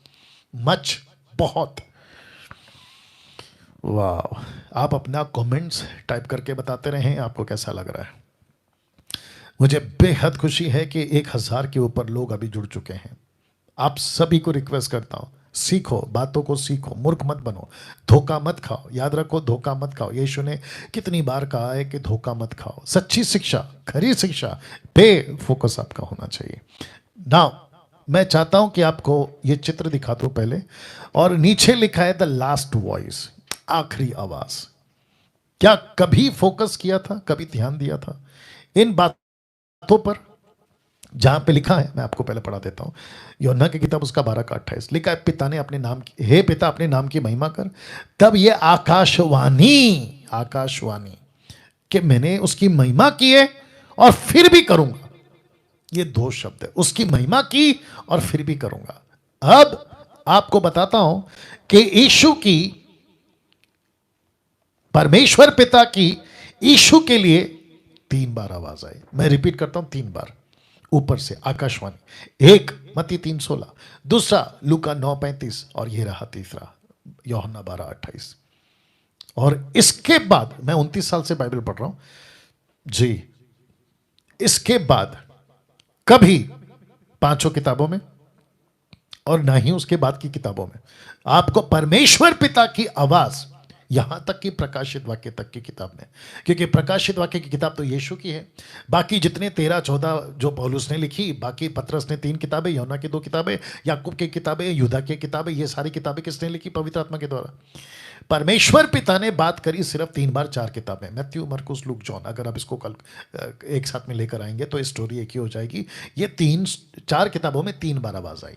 much, बहुत। वाह। आप अपना कमेंट्स टाइप करके बताते रहें आपको कैसा लग रहा है। मुझे बेहद खुशी है कि 1000 के ऊपर लोग अभी जुड़ चुके हैं। आप सभी को रिक्वेस्ट करता हूं, सीखो, बातों को सीखो, मूर्ख मत बनो, धोखा मत खाओ। याद रखो, धोखा मत खाओ। यीशु ने कितनी बार कहा है कि धोखा मत खाओ। सच्ची शिक्षा, खरी शिक्षा पे फोकस आपका होना चाहिए। नाउ मैं चाहता हूं कि आपको ये चित्र दिखा दो पहले, और नीचे लिखा है द लास्ट वॉइस, आखिरी आवाज। क्या कभी फोकस किया था, कभी ध्यान दिया था इन बातों पर? जहां पे लिखा है, मैं आपको पहले पढ़ा देता हूं, यूहन्ना की किताब उसका 12:28 लिखा है, पिता ने अपने नाम की, हे पिता अपने नाम की महिमा कर। तब ये आकाशवाणी, आकाशवाणी कि मैंने उसकी महिमा की है और फिर भी करूंगा। ये दो शब्द है, उसकी महिमा की और फिर भी करूंगा। अब आपको बताता हूं कि यीशु की, परमेश्वर पिता की यीशु के लिए 3 बार आवाज आई। मैं रिपीट करता हूं 3 बार ऊपर से, आकाशवाणी। एक मत्ती 3:16, दूसरा लूका 9:35, और ये रहा तीसरा यूहन्ना 12:28। और इसके बाद, मैं 29 साल से बाइबल पढ़ रहा हूं जी, इसके बाद कभी 5 किताबों में और ना ही उसके बाद की किताबों में आपको परमेश्वर पिता की आवाज, यहां तक कि प्रकाशित वाक्य तक की किताब में, क्योंकि प्रकाशित वाक्य की किताब तो यीशु की है, बाकी जितने 13-14 जो पौलुस ने लिखी, बाकी पतरस ने 3 किताबें, यूहन्ना की 2 किताबें, याकूब की किताबें, यूदा की किताबें, ये सारी किताबें किसने लिखी? पवित्र आत्मा के द्वारा। परमेश्वर पिता ने बात करी सिर्फ 3 बार 4 किताबें, मैथ्यू, मरकुस, लूक, जॉन। अगर आप इसको कल एक साथ में लेकर आएंगे तो स्टोरी एक ही हो जाएगी। ये 4 किताबों में 3 बार आवाज आई।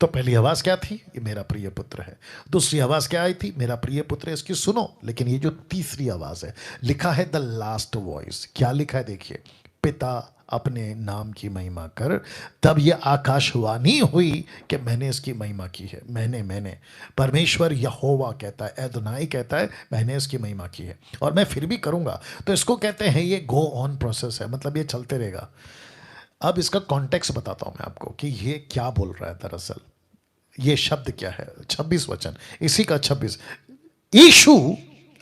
तो पहली आवाज क्या थी? ये मेरा प्रिय पुत्र है। दूसरी आवाज क्या आई थी? मेरा प्रिय पुत्र है, इसकी सुनो। लेकिन ये जो तीसरी आवाज है, लिखा है द लास्ट वॉइस। क्या लिखा है देखिए, पिता अपने नाम की महिमा कर। तब ये आकाशवाणी हुई कि मैंने इसकी महिमा की है। मैंने परमेश्वर यहोवा कहता है, एदोनाई कहता है, मैंने इसकी महिमा की है और मैं फिर भी करूंगा। तो इसको कहते हैं ये गो ऑन प्रोसेस है, मतलब ये चलते रहेगा। अब इसका कॉन्टेक्स्ट बताता हूं मैं आपको कि ये क्या बोल रहा है। दरअसल ये शब्द क्या है। 26 वचन, इसी का 26। यीशु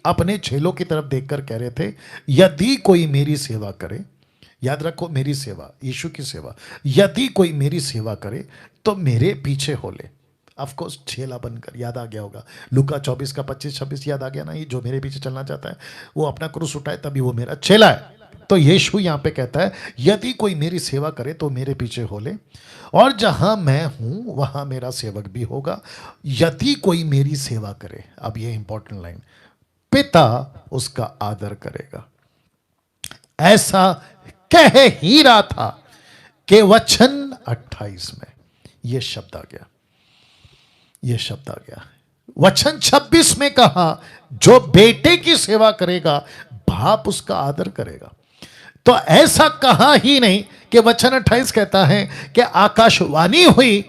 अपने चेलों की तरफ देखकर कह रहे थे, यदि कोई मेरी सेवा करे, याद रखो मेरी सेवा, यीशु की सेवा, यदि कोई मेरी सेवा करे तो मेरे पीछे हो ले। ऑफकोर्स चेला बनकर, याद आ गया होगा लूका 24 का 25-26, याद आ गया ना। ये जो मेरे पीछे चलना चाहता है वो अपना क्रूस उठाए, तभी वो मेरा चेला है। तो यीशु यहां पे कहता है, यदि कोई मेरी सेवा करे तो मेरे पीछे हो ले, और जहां मैं हूं वहां मेरा सेवक भी होगा। यदि कोई मेरी सेवा करे, अब ये इंपॉर्टेंट लाइन, पिता उसका आदर करेगा। ऐसा कह ही रहा था कि वचन 28 में यह शब्द आ गया, यह शब्द आ गया। वचन 26 में कहा, जो बेटे की सेवा करेगा बाप उसका आदर करेगा। तो ऐसा कहा ही नहीं कि वचन 28 कहता है कि आकाशवाणी हुई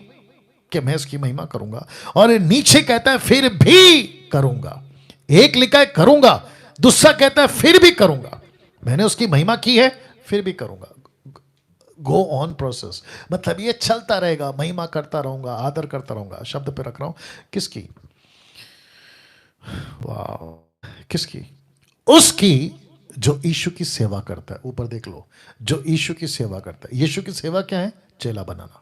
कि मैं इसकी महिमा करूंगा, और नीचे कहता है फिर भी करूंगा। एक लिखा है करूंगा, दूसरा कहता है फिर भी करूंगा। मैंने उसकी महिमा की है, फिर भी करूंगा। गो ऑन प्रोसेस, मतलब ये चलता रहेगा, महिमा करता रहूंगा, आदर करता रहूंगा। शब्द पे रख रहा हूं, किसकी? वाह, किसकी? उसकी जो यीशु की सेवा करता है। ऊपर देख लो, जो यीशु की सेवा करता है। यीशु की सेवा क्या है? चेला बनाना।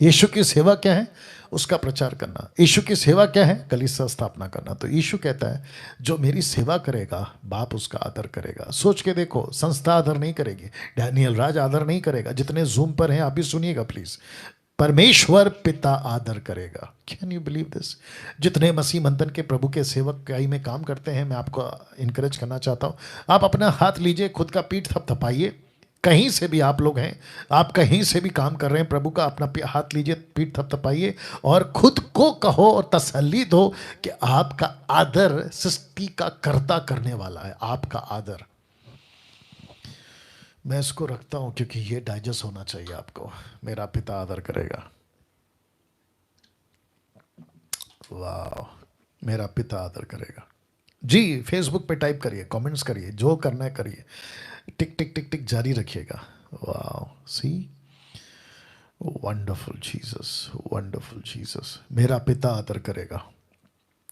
यीशु की सेवा क्या है? उसका प्रचार करना। यीशु की सेवा क्या है? कलीसिया स्थापना करना। तो यीशु कहता है, जो मेरी सेवा करेगा बाप उसका आदर करेगा। सोच के देखो, संस्था आदर नहीं करेगी, डैनियल राज आदर नहीं करेगा। जितने जूम पर हैं आप भी सुनिएगा प्लीज, परमेश्वर पिता आदर करेगा। Can you believe this? जितने मसीह मंथन के प्रभु के सेवक में काम करते हैं, मैं आपको इनकरेज करना चाहता हूं, आप अपना हाथ लीजिए, खुद का पीठ थपथपाइए। कहीं से भी आप लोग हैं, आप कहीं से भी काम कर रहे हैं प्रभु का, अपना हाथ लीजिए, पीठ थपथपाइए और खुद को कहो और तसल्ली दो कि आपका आदर सृष्टि का कर्ता करने वाला है। आपका आदर, मैं इसको रखता हूं क्योंकि ये डाइजेस्ट होना चाहिए आपको। मेरा पिता आदर करेगा। वाह, मेरा पिता आदर करेगा। जी, फेसबुक पे टाइप करिए, कमेंट्स करिए, जो करना है करिए, टिक टिक टिक टिक जारी रखिएगा। वाह, सी, वंडरफुल जीसस, वंडरफुल जीसस। मेरा पिता आदर करेगा।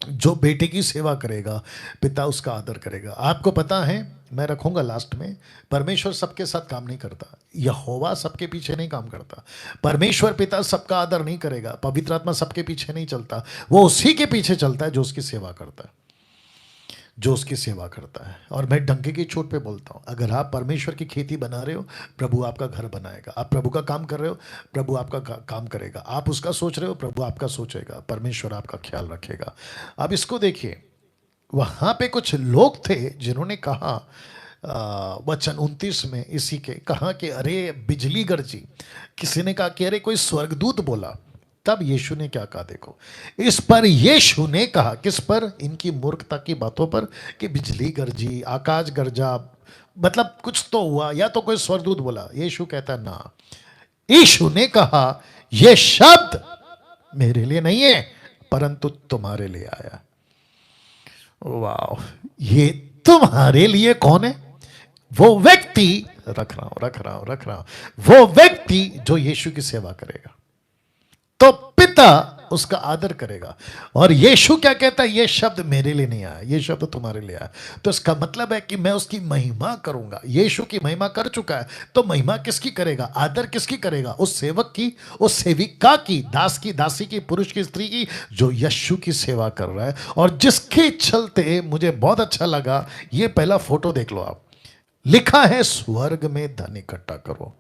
जो बेटे की सेवा करेगा पिता उसका आदर करेगा। आपको पता है, मैं रखूंगा लास्ट में, परमेश्वर सबके साथ काम नहीं करता, यहोवा सबके पीछे नहीं काम करता। परमेश्वर पिता सबका आदर नहीं करेगा, पवित्र आत्मा सबके पीछे नहीं चलता, वो उसी के पीछे चलता है जो उसकी सेवा करता है, जो उसकी सेवा करता है। और मैं डंके की चोट पे बोलता हूं, अगर आप परमेश्वर की खेती बना रहे हो, प्रभु आपका घर बनाएगा। आप प्रभु का काम कर रहे हो, प्रभु आपका काम करेगा। आप उसका सोच रहे हो, प्रभु आपका सोचेगा। परमेश्वर आपका ख्याल रखेगा। अब इसको देखिए, वहां पे कुछ लोग थे जिन्होंने कहा, वचन 29 में इसी के कहा कि अरे बिजली गरजी। किसी ने कहा कि अरे कोई स्वर्गदूत बोला। तब यीशु ने क्या कहा, देखो। इस पर यीशु ने कहा, किस पर? इनकी मूर्खता की बातों पर, कि बिजली गरजी, आकाश गरजा, मतलब कुछ तो हुआ, या तो कोई स्वर्गदूत बोला। यीशु कहता ना, यीशु ने कहा यह शब्द मेरे लिए नहीं है परंतु तुम्हारे लिए आया। वाह, ये तुम्हारे लिए कौन है? वो व्यक्ति, रख रहा हूं, वो व्यक्ति जो यीशु की सेवा करेगा तो पिता उसका आदर करेगा। और यीशु क्या कहता है? ये शब्द मेरे लिए नहीं आया, ये शब्द तुम्हारे लिए आया। तो इसका मतलब है कि मैं उसकी महिमा करूंगा। यीशु की महिमा कर चुका है, तो महिमा किसकी करेगा? आदर किसकी करेगा? उस सेवक की, उस सेविका की, दास की, दासी की, पुरुष की, स्त्री की, जो यीशु की सेवा कर रहा है। और जिसके चलते मुझे बहुत अच्छा लगा, ये पहला फोटो देख लो आप, लिखा है स्वर्ग में धन इकट्ठा करो।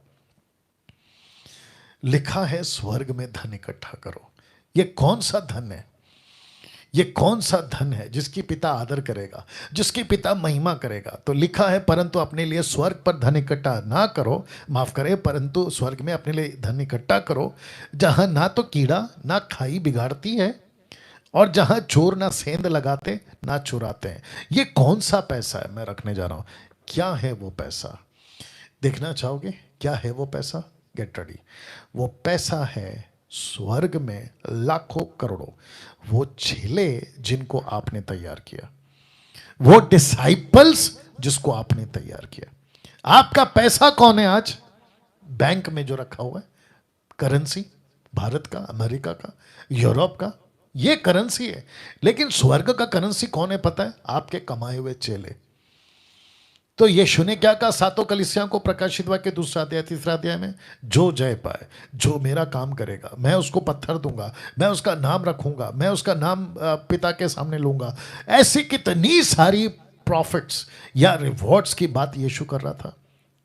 लिखा है स्वर्ग में धन इकट्ठा करो। ये कौन सा धन है? ये कौन सा धन है जिसकी पिता आदर करेगा, जिसकी पिता महिमा करेगा? तो लिखा है, परंतु अपने लिए स्वर्ग पर धन इकट्ठा ना करो, माफ करे, परंतु स्वर्ग में अपने लिए धन इकट्ठा करो, जहां ना तो कीड़ा ना खाई बिगाड़ती है, और जहां चोर ना सेंध लगाते ना चुराते हैं। ये कौन सा पैसा है मैं रखने जा रहा हूं? क्या है वो पैसा? देखना चाहोगे क्या है वो पैसा? Get ready. वो पैसा है स्वर्ग में लाखों करोड़ों वो चेले जिनको आपने तैयार किया, वो डिसाइपल्स जिसको आपने तैयार किया। आपका पैसा कौन है आज बैंक में जो रखा हुआ है? करेंसी भारत का, अमेरिका का, यूरोप का, ये करेंसी है। लेकिन स्वर्ग का करेंसी कौन है पता है? आपके कमाए हुए चेले। तो यीशु ने क्या कहा सातों कलीसियाओं को प्रकाशित वाक्य 2 अध्याय 3 अध्याय में? जो जय पाए, जो मेरा काम करेगा, मैं उसको पत्थर दूंगा, मैं उसका नाम रखूंगा, मैं उसका नाम पिता के सामने लूंगा। ऐसी कितनी सारी प्रॉफिट्स या रिवॉर्ड्स की बात यीशु कर रहा था।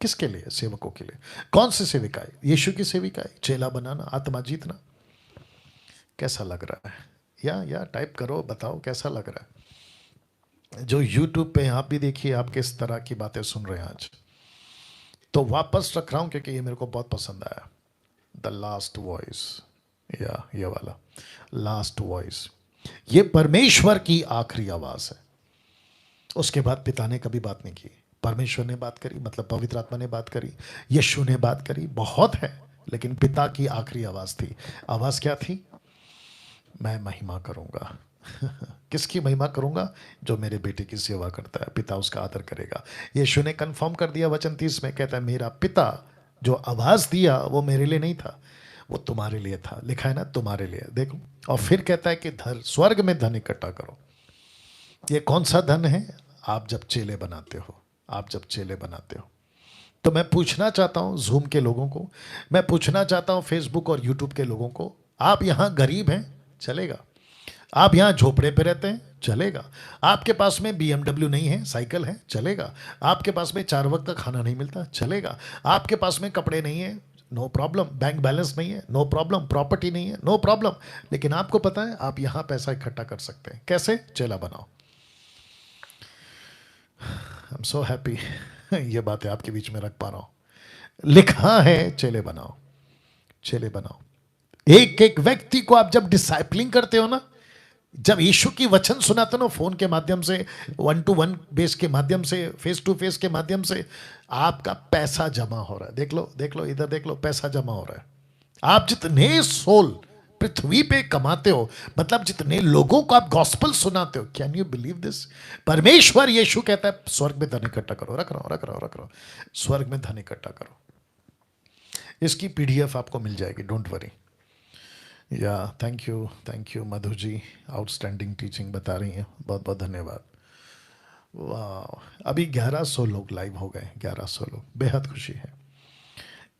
किसके लिए? सेवकों के लिए। कौन सी सेविकाएं? यीशु की सेविकाएं। चेला बनाना, आत्मा जीतना। कैसा लग रहा है? या टाइप करो, बताओ कैसा लग रहा है। जो YouTube पे आप भी देखिए, आप किस तरह की बातें सुन रहे हैं आज। तो वापस रख रहा हूं क्योंकि ये मेरे को बहुत पसंद आया। द लास्ट वॉइस, या ये वाला लास्ट वॉइस, ये परमेश्वर की आखिरी आवाज है। उसके बाद पिता ने कभी बात नहीं की। परमेश्वर ने बात करी, मतलब पवित्र आत्मा ने बात करी, यीशु ने बात करी, बहुत है। लेकिन पिता की आखिरी आवाज थी। आवाज क्या थी? मैं महिमा करूंगा। किसकी महिमा करूंगा? जो मेरे बेटे की सेवा करता है, पिता उसका आदर करेगा। यीशु ने कंफर्म कर दिया वचन 30 में, कहता है मेरा पिता जो आवाज दिया वो मेरे लिए नहीं था, वो तुम्हारे लिए था। लिखा है ना, तुम्हारे लिए। देखो, और फिर कहता है कि धन, स्वर्ग में धन इकट्ठा करो। ये कौन सा धन है? आप जब चेले बनाते हो, आप जब चेले बनाते हो। तो मैं पूछना चाहता हूं जूम के लोगों को, मैं पूछना चाहता हूं फेसबुक और यूट्यूब के लोगों को, आप यहां गरीब हैं, चलेगा। आप यहां झोपड़े पे रहते हैं, चलेगा। आपके पास में BMW नहीं है, साइकिल है, चलेगा। आपके पास में 4 वक्त का खाना नहीं मिलता, चलेगा। आपके पास में कपड़े नहीं है, नो प्रॉब्लम। बैंक बैलेंस नहीं है, नो प्रॉब्लम। प्रॉपर्टी नहीं है, नो प्रॉब्लम। लेकिन आपको पता है आप यहां पैसा इकट्ठा कर सकते हैं। कैसे? चेला बनाओ। आई एम सो हैप्पी ये बातें आपके बीच में रख पा रहा हूं। लिखा है चेले बनाओ, चेले बनाओ। एक एक व्यक्ति को आप जब डिसाइपलिंग करते हो ना, जब यीशु की वचन सुनाते हो ना, फोन के माध्यम से, 1-to-1 बेस के माध्यम से, फेस टू फेस के माध्यम से, आपका पैसा जमा हो रहा है। देख लो, देख लो, इधर देख लो, पैसा जमा हो रहा है। आप जितने सोल पृथ्वी पे कमाते हो, मतलब जितने लोगों को आप गॉस्पल सुनाते हो, कैन यू बिलीव दिस? परमेश्वर यीशु कहता है स्वर्ग में धन इकट्ठा करो। रख रहा हूं, रख रहा हूं, रख रहा हूं। स्वर्ग में धन इकट्ठा करो। इसकी PDF आपको मिल जाएगी, डोंट वरी। या thank you Madhu ji, outstanding teaching बता रही हैं, बहुत बहुत धन्यवाद। वाह, अभी 1100 लोग लाइव हो गए, 1100 लोग, बेहद खुशी है।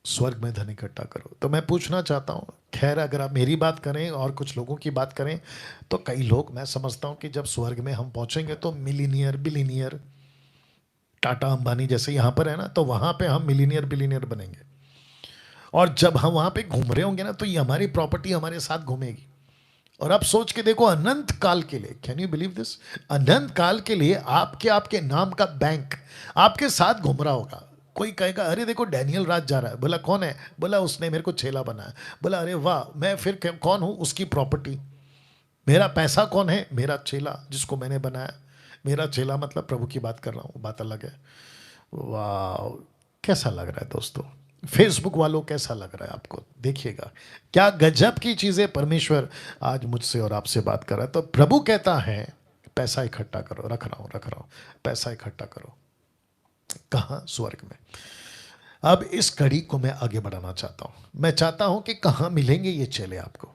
स्वर्ग में धन इकट्ठा करो। तो मैं पूछना चाहता हूँ, खैर अगर आप मेरी बात करें और कुछ लोगों की बात करें, तो कई लोग, मैं समझता हूँ कि जब स्वर्ग में हम पहुँचेंगे तो मिलीनियर, बिलीनियर, टाटा अंबानी जैसे यहाँ पर है ना, तो वहाँ पे हम मिलीनियर बिलीनियर बनेंगे। और जब हम वहाँ पे घूम रहे होंगे ना, तो ये हमारी प्रॉपर्टी हमारे साथ घूमेगी। और आप सोच के देखो, अनंत काल के लिए, कैन यू बिलीव दिस? अनंत काल के लिए आपके आपके नाम का बैंक आपके साथ घूम रहा होगा। कोई कहेगा अरे देखो डैनियल राज जा रहा है। बोला कौन है? बोला उसने मेरे को चेला बनाया। बोला अरे वाह, मैं फिर कौन हूँ? उसकी प्रॉपर्टी। मेरा पैसा कौन है? मेरा चेला जिसको मैंने बनाया। मेरा चेला मतलब प्रभु की बात कर रहा हूँ, बात अलग है। वाह, कैसा लग रहा है दोस्तों? फेसबुक वालों कैसा लग रहा है आपको? देखिएगा क्या गजब की चीजें परमेश्वर आज मुझसे और आपसे बात कर रहा है। तो प्रभु कहता है पैसा इकट्ठा करो। रख रहा हूं, पैसा इकट्ठा करो। कहां? स्वर्ग में। अब इस कड़ी को मैं आगे बढ़ाना चाहता हूं। मैं चाहता हूं कि कहां मिलेंगे ये चेले आपको,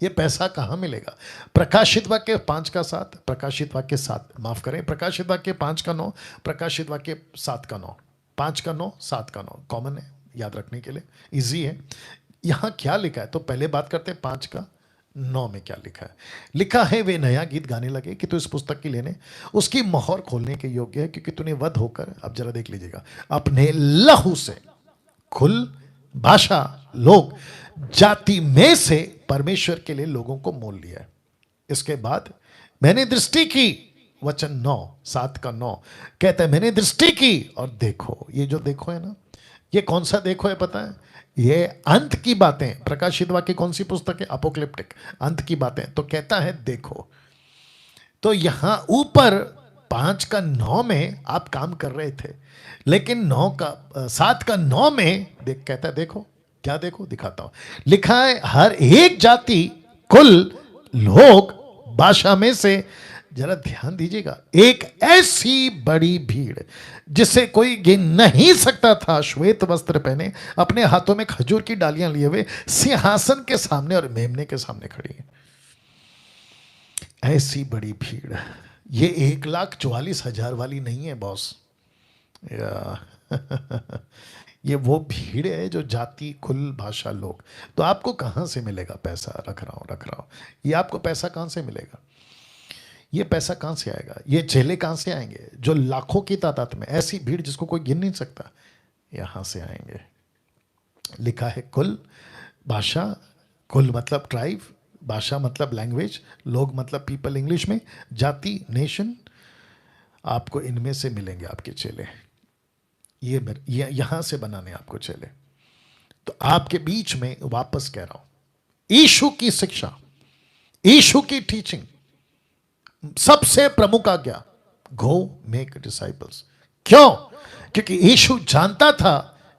ये पैसा कहां मिलेगा? प्रकाशित वाक्य 5:7, प्रकाशित वाक्य 7, माफ करें, प्रकाशित वाक्य 5:9, प्रकाशित वाक्य 7:9, 5:9, 7:9 कॉमन है याद रखने के लिए, इजी है। यहां क्या लिखा है? तो पहले बात करते हैं 5:9 में क्या लिखा है। लिखा है वे नया गीत गाने लगे कि तू इस पुस्तक की लेने उसकी मोहर खोलने के योग्य है, क्योंकि तूने वध होकर, अब जरा देख लीजिएगा, अपने लहू से कुल, भाषा, लोग, जाति में से परमेश्वर के लिए लोगों को मोल लिया है। इसके बाद मैंने दृष्टि की, वचन 9, 7:9 कहता है मैंने दृष्टि की और देखो। ये जो देखो है ना, ये कौन सा देखो है पता है? ये अंत की बातें। प्रकाशित वाक्य कौन सी पुस्तक है? अपोक्लिप्टिक, अंत की बातें। तो कहता है देखो। तो यहां ऊपर 5 का 9 में आप काम कर रहे थे, लेकिन 7 का 9 में कहता है देखो क्या, देखो दिखाता हूं, लिखा है हर एक जाति, कुल, लोग, भाषा में से, जरा ध्यान दीजिएगा, एक ऐसी बड़ी भीड़ जिसे कोई गिन नहीं सकता था, श्वेत वस्त्र पहने, अपने हाथों में खजूर की डालियां लिए हुए, सिंहासन के सामने और मेमने के सामने खड़ी है। ऐसी बड़ी भीड़, ये 1,44,000 वाली नहीं है बॉस, ये वो भीड़ है जो जाति, कुल, भाषा, लोग। तो आपको कहां से मिलेगा पैसा? रख रहा हूं, ये आपको पैसा कहां से मिलेगा? ये पैसा कहां से आएगा? ये चेले कहां से आएंगे जो लाखों की तादाद में, ऐसी भीड़ जिसको कोई गिन नहीं सकता, यहां से आएंगे। लिखा है कुल, भाषा, कुल मतलब ट्राइब, भाषा मतलब लैंग्वेज, लोग मतलब पीपल इंग्लिश में, जाति नेशन, आपको इनमें से मिलेंगे आपके चेले। ये यहां से बनाने आपको चेले। तो आपके बीच में वापस कह रहा हूं, यीशु की शिक्षा, यीशु की टीचिंग, सबसे प्रमुख आज्ञा, गो मेक डिसाइपल्स। क्यों? क्योंकि यीशु जानता था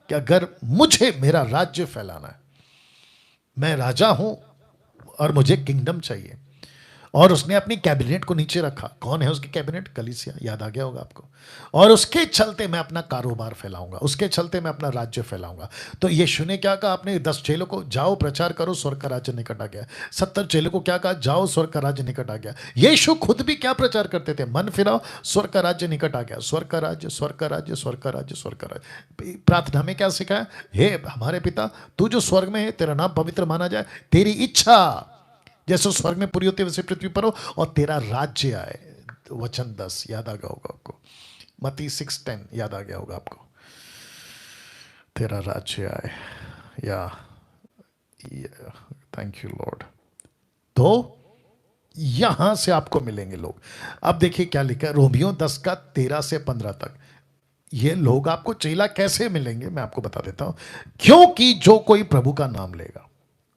कि अगर मुझे मेरा राज्य फैलाना है, मैं राजा हूं और मुझे किंगडम चाहिए, और उसने अपनी कैबिनेट को नीचे रखा। कौन है उसकी कैबिनेट? कलीसिया, याद आ गया होगा आपको। और उसके चलते मैं अपना कारोबार फैलाऊंगा, उसके चलते मैं अपना राज्य फैलाऊंगा। तो यीशु ने क्या कहा? अपने 10 चेलों को, जाओ प्रचार करो, स्वर्ग का राज्य निकट आ गया। 70 चेलों को क्या कहा? जाओ, स्वर्ग का राज्य निकट आ गया। यीशु खुद भी क्या प्रचार करते थे? मन फिराओ, स्वर्ग का राज्य निकट आ गया। स्वर्ग का राज्य, स्वर्ग का राज्य, स्वर्ग का राज्य, स्वर्ग का राज्य। प्रार्थना में क्या सिखाया? हे हमारे पिता, तू जो स्वर्ग में है, तेरा नाम पवित्र माना जाए, तेरी इच्छा जैसे स्वर्ग में पूरी होती है वैसे पृथ्वी पर हो, और तेरा राज्य आए। वचन 10 याद आ गया होगा आपको, मत्ती 6:10 याद आ गया होगा आपको, तेरा राज्य आए, या थैंक यू लॉर्ड। तो यहां से आपको मिलेंगे लोग। अब देखिए क्या लिखा है, रोमियो 10 का 13 से 15 तक। ये लोग आपको चेला कैसे मिलेंगे मैं आपको बता देता हूं। क्योंकि जो कोई प्रभु का नाम लेगा,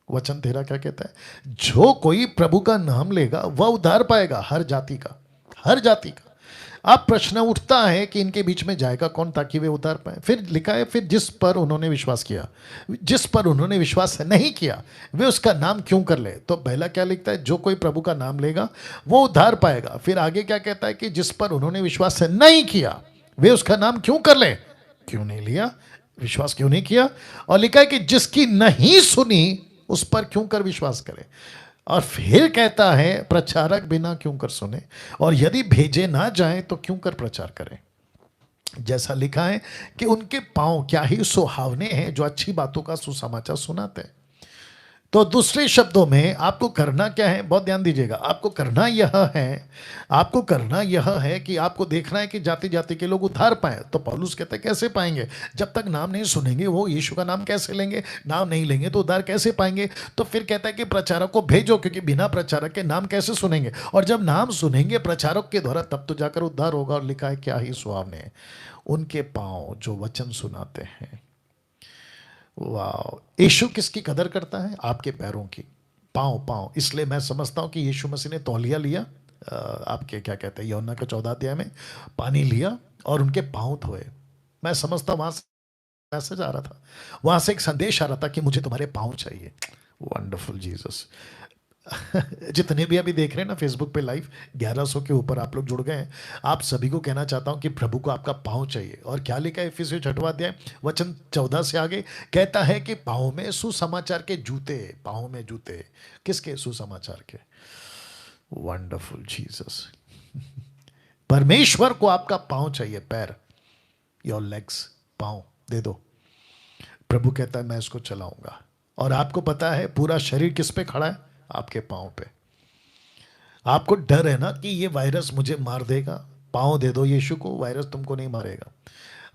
वचन 13 क्या कहता है? जो कोई प्रभु का नाम लेगा वह उद्धार पाएगा, हर जाति का, हर जाति का। अब प्रश्न उठता है कि इनके बीच में जाएगा कौन ताकि वे उद्धार पाए? फिर लिखा है, फिर जिस पर उन्होंने विश्वास किया, जिस पर उन्होंने विश्वास नहीं किया वे उसका नाम क्यों कर ले? तो पहला क्या लिखता है? जो कोई प्रभु का नाम लेगा वो उद्धार पाएगा। फिर आगे क्या कहता है? कि जिस पर उन्होंने विश्वास नहीं किया वे उसका नाम क्यों कर ले? क्यों नहीं लिया? विश्वास क्यों नहीं किया? और लिखा है कि जिसकी नहीं सुनी उस पर क्यों कर विश्वास करें? और फिर कहता है, प्रचारक बिना क्यों कर सुने, और यदि भेजे ना जाएं तो क्यों कर प्रचार करें? जैसा लिखा है कि उनके पांव क्या ही सुहावने हैं जो अच्छी बातों का सुसमाचार सुनाते हैं। तो दूसरे शब्दों में आपको करना क्या है? बहुत ध्यान दीजिएगा। आपको करना यह है कि आपको देखना है कि जाति जाति के लोग उद्धार पाए। तो पौलुस कहते हैं कैसे पाएंगे? जब तक नाम नहीं सुनेंगे वो यीशु का नाम कैसे लेंगे? नाम नहीं लेंगे तो उद्धार कैसे पाएंगे? तो फिर कहता है कि प्रचारक को भेजो, क्योंकि बिना प्रचारक के नाम कैसे सुनेंगे? और जब नाम सुनेंगे प्रचारक के द्वारा तब तो जाकर उद्धार होगा। और लिखा है क्या ही सुहावने उनके पांव जो वचन सुनाते हैं। वाह! यीशु किसकी कदर करता है? आपके पैरों की, पांव। इसलिए मैं समझता हूं कि यीशु मसीह ने तौलिया लिया, आपके क्या कहते हैं, यूहन्ना के 14 अध्याय में पानी लिया और उनके पांव धोए। मैं समझता हूं वहां से मैसेज आ रहा था, वहां से एक संदेश आ रहा था कि मुझे तुम्हारे पांव चाहिए। Wonderful Jesus. जितने भी अभी देख रहे हैं ना फेसबुक पे लाइव, 1100 के ऊपर आप लोग जुड़ गए हैं। आप सभी को कहना चाहता हूं कि प्रभु को आपका पांव चाहिए। और क्या लिखा है इफिसियों 6वां अध्याय वचन 14 से आगे? कहता है कि पांव में सुसमाचार के जूते, पांव में जूते। किसके? सुसमाचार के। Wonderful Jesus. परमेश्वर को आपका पांव चाहिए, पैर, योर लेग्स, पांव दे दो। प्रभु कहता है मैं इसको चलाऊंगा। और आपको पता है पूरा शरीर किस पे खड़ा है? आपके पांव पे। आपको डर है ना कि ये वायरस मुझे मार देगा, पांव दे दो यीशु को, वायरस तुमको नहीं मारेगा।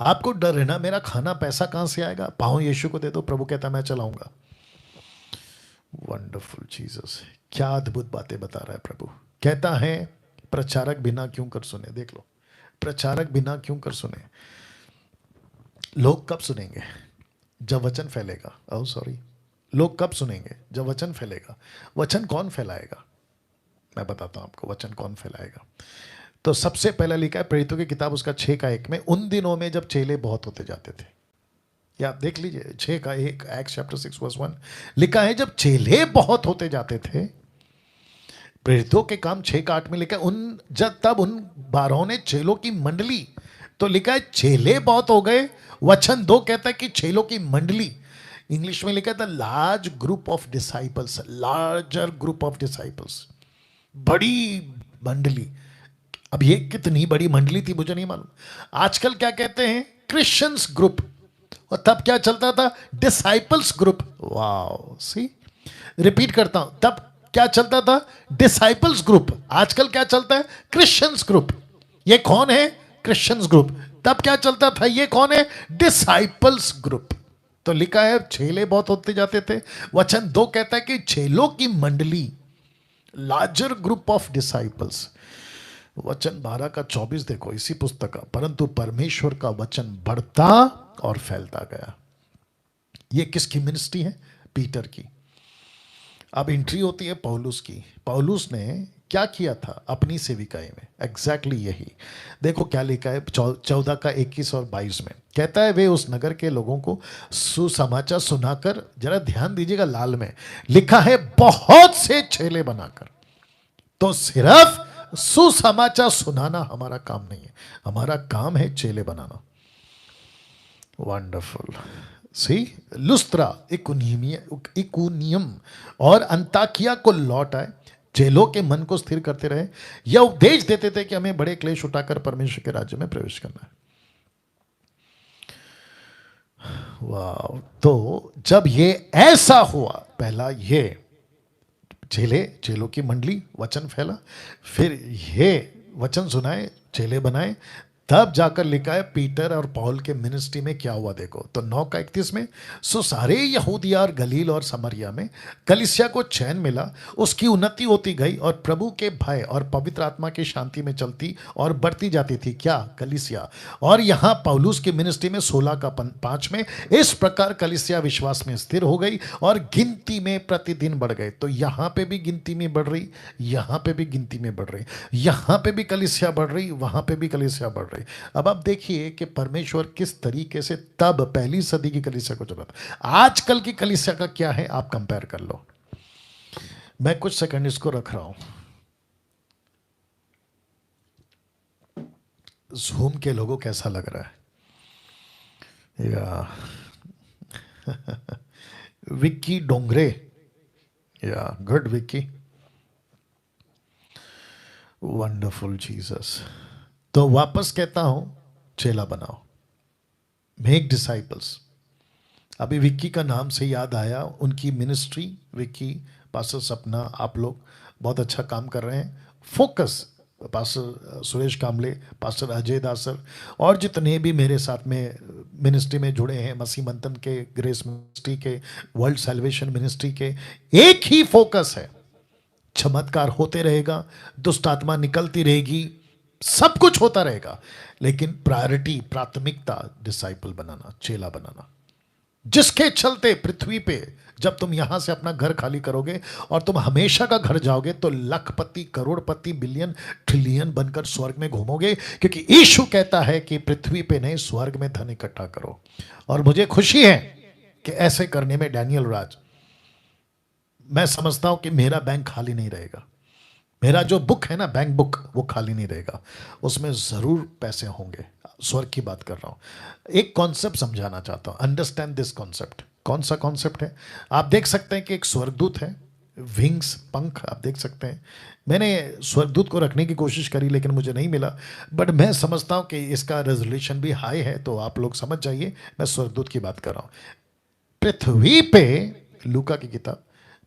आपको डर है ना मेरा खाना पैसा कहां से आएगा, पांव यीशु को दे दो, प्रभु कहता है मैं चलाऊंगा। वंडरफुल जीसस, क्या अद्भुत बातें बता रहा है प्रभु। कहता है प्रचारक बिना क्यों कर सुने। देख लो, प्रचारक बिना क्यों कर सुने। लोग कब सुनेंगे? जब वचन फैलेगा। ओह सॉरी, लोग कब सुनेंगे? जब वचन फैलेगा। वचन कौन फैलाएगा? मैं बताता हूं आपको वचन कौन फैलाएगा। तो सबसे पहला लिखा है प्रेरितों की किताब उसका 6 का 1 में, उन दिनों में जब चेले बहुत होते जाते थे। या आप देख लीजिए 6 का 1 एक्ट्स चैप्टर 6 वर्स 1 लिखा है, जब चेले बहुत होते जाते थे। प्रेरितों के काम 6 का 8 में लिखा है, उन जब तब उन 12 ने चेलों की मंडली, तो लिखा है चेले बहुत हो गए। वचन 2 कहता है कि चेलों की मंडली, इंग्लिश में लिखा था large group of disciples, larger group of disciples, बड़ी मंडली। अब ये कितनी बड़ी मंडली थी मुझे नहीं मालूम। आजकल क्या कहते हैं, क्रिश्चियंस ग्रुप, और तब क्या चलता था, डिसाइपल्स ग्रुप। वाओ, सी, रिपीट करता हूं, तब क्या चलता था, डिसाइपल्स ग्रुप। आजकल क्या चलता है, क्रिश्चियंस ग्रुप। ये कौन है, क्रिश्चियंस ग्रुप। तब क्या चलता था, ये कौन है, डिसाइपल्स ग्रुप। तो लिखा है चेले बहुत होते जाते थे। वचन 2 कहता है कि चेलों की मंडली, लार्जर ग्रुप ऑफ डिसाइपल्स। वचन 12 का 24 देखो इसी पुस्तक का, परंतु परमेश्वर का वचन बढ़ता और फैलता गया। ये किसकी मिनिस्ट्री है, पीटर की। अब एंट्री होती है पौलुस की। पौलुस ने क्या किया था अपनी सेविकाई में, एग्जैक्टली यही देखो क्या लिखा है 14 का 21 और 22 में। कहता है वे उस नगर के लोगों को सुसमाचार सुनाकर, जरा ध्यान दीजिएगा, लाल में लिखा है बहुत से चेले बनाकर। तो सिर्फ सुसमाचार सुनाना हमारा काम नहीं है, हमारा काम है चेले बनाना। वंडरफुल। सी, लुस्त्रा, इकुनियम और अंताकिया को लौट आए, चेलों के मन को स्थिर करते रहे, यह उपदेश देते थे कि हमें बड़े क्लेश उठाकर परमेश्वर के राज्य में प्रवेश करना है। वाह। तो जब ये ऐसा हुआ, पहला ये चेलों की मंडली, वचन फैला, फिर ये वचन सुनाए, चेले बनाए, तब जाकर लिखा है पीटर और पौल के मिनिस्ट्री में क्या हुआ देखो। तो 9 का 31 में, सो सारे यहूदिया और गलील और समरिया में कलीसिया को चैन मिला, उसकी उन्नति होती गई और प्रभु के भय और पवित्र आत्मा की शांति में चलती और बढ़ती जाती थी क्या, कलीसिया। और यहाँ पौलुस की मिनिस्ट्री में 16 का 5 में, इस प्रकार कलीसिया विश्वास में स्थिर हो गई और गिनती में प्रतिदिन बढ़ गए। तो यहाँ पे भी गिनती में बढ़ रही, यहाँ पे भी गिनती में बढ़ रही, यहाँ पे भी कलीसिया बढ़ रही, वहाँ पे भी कलीसिया बढ़ रही। अब आप देखिए कि परमेश्वर किस तरीके से तब पहली सदी की कलीसिया को चला था। आजकल की कलीसिया का क्या है आप कंपेयर कर लो। मैं कुछ सेकंड इसको रख रहा हूं, जूम के लोगों कैसा लग रहा है या विक्की डोंगरे, या गुड विक्की, वंडरफुल जीसस। तो वापस कहता हूं, चेला बनाओ, मेक डिसाइपल्स। अभी विक्की का नाम से याद आया, उनकी मिनिस्ट्री, विक्की, पास्टर सपना, आप लोग बहुत अच्छा काम कर रहे हैं। फोकस, पास्टर सुरेश कामले, पास्टर अजय दासर और जितने भी मेरे साथ में मिनिस्ट्री में जुड़े हैं, मसीह मंथन के, ग्रेस मिनिस्ट्री के, वर्ल्ड सैल्वेशन मिनिस्ट्री के, एक ही फोकस है, चमत्कार होते रहेगा, दुष्ट आत्मा निकलती रहेगी, सब कुछ होता रहेगा, लेकिन प्रायोरिटी, प्राथमिकता डिसाइपल बनाना, चेला बनाना, जिसके चलते पृथ्वी पे जब तुम यहां से अपना घर खाली करोगे और तुम हमेशा का घर जाओगे तो लखपति, करोड़पति, बिलियन, ट्रिलियन बनकर स्वर्ग में घूमोगे, क्योंकि यीशु कहता है कि पृथ्वी पे नहीं स्वर्ग में धन इकट्ठा करो। और मुझे खुशी है कि ऐसे करने में डैनियल राज, मैं समझता हूं कि मेरा बैंक खाली नहीं रहेगा, मेरा जो बुक है ना, बैंक बुक, वो खाली नहीं रहेगा, उसमें जरूर पैसे होंगे। स्वर्ग की बात कर रहा हूं। एक कॉन्सेप्ट समझाना चाहता हूं, अंडरस्टैंड दिस कॉन्सेप्ट। कौन सा कॉन्सेप्ट है, आप देख सकते हैं कि एक स्वर्गदूत है, विंग्स, पंख आप देख सकते हैं। मैंने स्वर्गदूत को रखने की कोशिश करी लेकिन मुझे नहीं मिला, बट मैं समझता हूं कि इसका रेजोल्यूशन भी हाई है, तो आप लोग समझ जाइए मैं स्वर्गदूत की बात कर रहा हूं। पृथ्वी पे लूका की किताब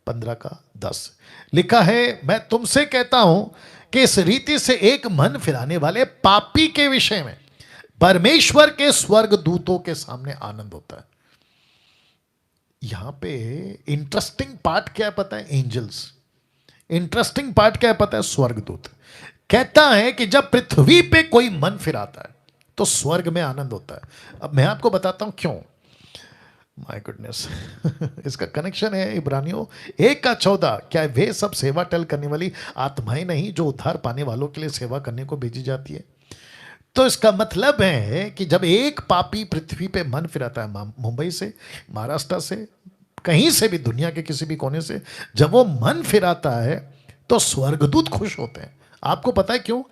15 का 10 लिखा है, मैं तुमसे कहता हूं कि इस रीति से एक मन फिराने वाले पापी के विषय में परमेश्वर के स्वर्ग दूतों के सामने आनंद होता है। यहां पे इंटरेस्टिंग पार्ट क्या है पता है, एंजल्स। इंटरेस्टिंग पार्ट क्या है पता है, स्वर्गदूत। कहता है कि जब पृथ्वी पे कोई मन फिराता है तो स्वर्ग में आनंद होता है। अब मैं आपको बताता हूं क्यों। My goodness. इसका कनेक्शन है इब्रानियों 1:14। क्या वे सब सेवा टल करने वाली आत्माएं नहीं जो उद्धार पाने वालों के लिए सेवा करने को भेजी जाती है? तो इसका मतलब है कि जब एक पापी पृथ्वी पे मन फिराता है, मुंबई से, महाराष्ट्र से, कहीं से भी, दुनिया के किसी भी कोने से, जब वो मन फिराता है तो स्वर्गदूत खुश होते हैं। आपको पता है क्यों?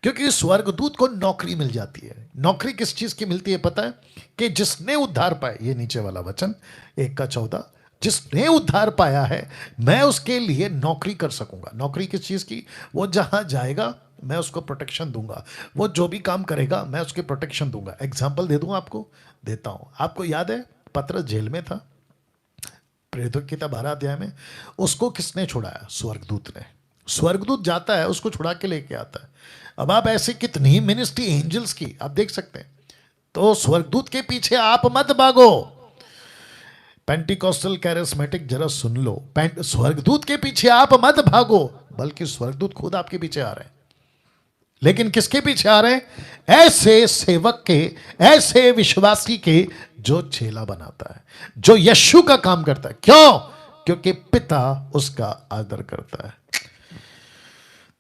क्योंकि स्वर्गदूत को नौकरी मिल जाती है। नौकरी किस चीज की मिलती है पता है? कि जिसने उद्धार पाया, ये नीचे वाला वचन 1:14, जिसने उद्धार पाया है मैं उसके लिए नौकरी कर सकूंगा। नौकरी किस चीज की? वो जहां जाएगा मैं उसको प्रोटेक्शन दूंगा, वो जो भी काम करेगा मैं उसके प्रोटेक्शन दूंगा। एग्जाम्पल दे दूं आपको, देता हूं। आपको याद है पतरस जेल में था, प्रेरितों की किताब 12 अध्याय में। उसको किसने छुड़ाया? स्वर्गदूत ने। स्वर्गदूत जाता है उसको छुड़ा के लेके आता है। अब आप ऐसे कितनी मिनिस्ट्री एंजल्स की आप देख सकते हैं। तो स्वर्गदूत के पीछे आप मत भागो। पेंटिकॉस्टल कैरिस्मेटिक जरा सुन लो, स्वर्गदूत के पीछे आप मत भागो, बल्कि स्वर्गदूत खुद आपके पीछे आ रहे हैं। लेकिन किसके पीछे आ रहे हैं? ऐसे सेवक के, ऐसे विश्वासी के जो चेला बनाता है, जो यीशु का काम करता है। क्यों? क्योंकि पिता उसका आदर करता है।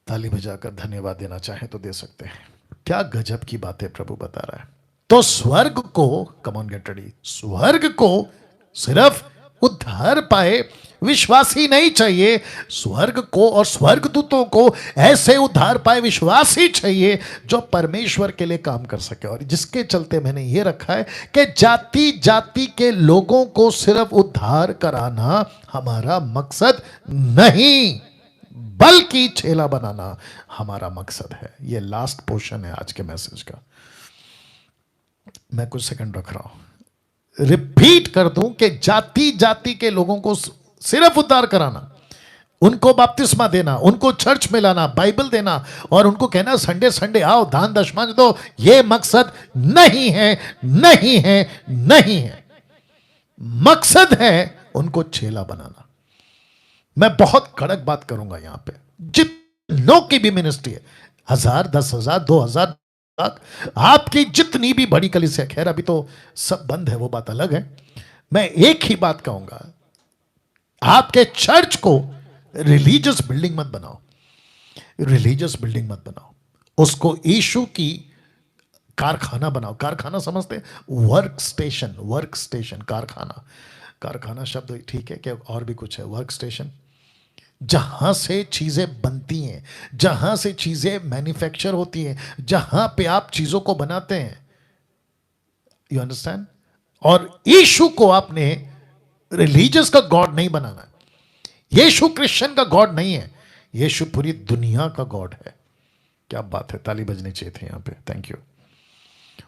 ताली बजाकर धन्यवाद देना चाहे तो दे सकते हैं। क्या गजब की बातें प्रभु बता रहा है। तो स्वर्ग को, कम ऑन गेट रेडी, स्वर्ग को सिर्फ उद्धार पाए विश्वासी नहीं चाहिए, स्वर्ग को और स्वर्गदूतों को ऐसे उद्धार पाए विश्वासी चाहिए जो परमेश्वर के लिए काम कर सके। और जिसके चलते मैंने ये रखा है कि जाति जाति के लोगों को सिर्फ उद्धार कराना हमारा मकसद नहीं, बल्कि चेला बनाना हमारा मकसद है। ये लास्ट पोर्शन है आज के मैसेज का। मैं कुछ सेकंड रख रहा हूं, रिपीट कर दूं कि जाति जाति के लोगों को सिर्फ उद्धार कराना, उनको बपतिस्मा देना, उनको चर्च में लाना, बाइबल देना और उनको कहना संडे संडे आओ दान दशमांश दो, ये मकसद नहीं है, नहीं है, नहीं है। मकसद है उनको चेला बनाना। मैं बहुत कड़क बात करूंगा यहां पे। जितनों की भी मिनिस्ट्री है, 1000, 10,000, 2,000, आपकी जितनी भी बड़ी कलीसिया, खैर अभी तो सब बंद है, वो बात अलग है। मैं एक ही बात कहूंगा, आपके चर्च को रिलीजियस बिल्डिंग मत बनाओ, रिलीजियस बिल्डिंग मत बनाओ, उसको यीशु की कारखाना बनाओ। कारखाना समझते? वर्क स्टेशन, वर्क स्टेशन, कारखाना। कारखाना शब्द ठीक है कि और भी कुछ है? वर्क स्टेशन, जहां से चीजें बनती हैं, जहां से चीजें मैन्युफैक्चर होती हैं, जहां पे आप चीजों को बनाते हैं। You understand? और यीशु को आपने रिलीजियस का गॉड नहीं बनाना है। यीशु क्रिश्चियन का गॉड नहीं है, यीशु पूरी दुनिया का गॉड है। क्या बात है, ताली बजनी चाहिए थी यहां पे। Thank you.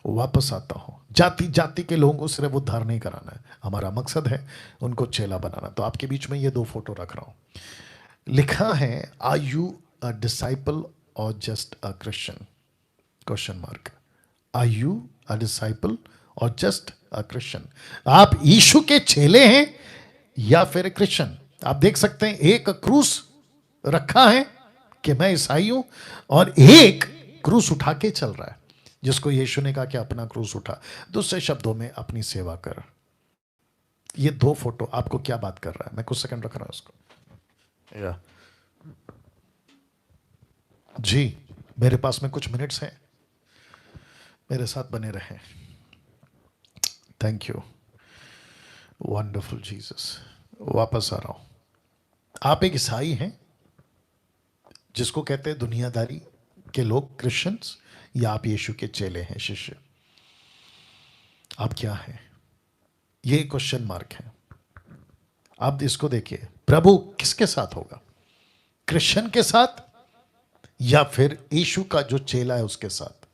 वापस आता हूं, जाति जाति के लोगों को सिर्फ उद्धार नहीं कराना है, हमारा मकसद है उनको चेला बनाना। तो आपके बीच में ये 2 फोटो रख रहा हूं। लिखा है, are you a disciple or just a Christian? Question mark. Are you a disciple or just a Christian? आप यीशु के चेले हैं या फिर क्रिश्चियन? आप देख सकते हैं एक क्रूस रखा है कि मैं ईसाई हूं, और एक क्रूस उठा के चल रहा है जिसको यीशु ने कहा कि अपना क्रूस उठा। दूसरे शब्दों में अपनी सेवा कर। ये 2 फोटो आपको क्या बात कर रहा है? मैं कुछ सेकंड रख रहा हूं उसको। या जी, मेरे पास में कुछ मिनट्स हैं, मेरे साथ बने रहें। Thank you, wonderful Jesus. वापस आ रहा हूं। आप एक ईसाई हैं जिसको कहते हैं दुनियादारी के लोग क्रिश्चियंस, या आप यीशु के चेले हैं, शिष्य? आप क्या हैं? ये क्वेश्चन मार्क है। आप इसको देखिए, प्रभु किसके साथ होगा? क्रिश्चियन के साथ या फिर यीशु का जो चेला है उसके साथ?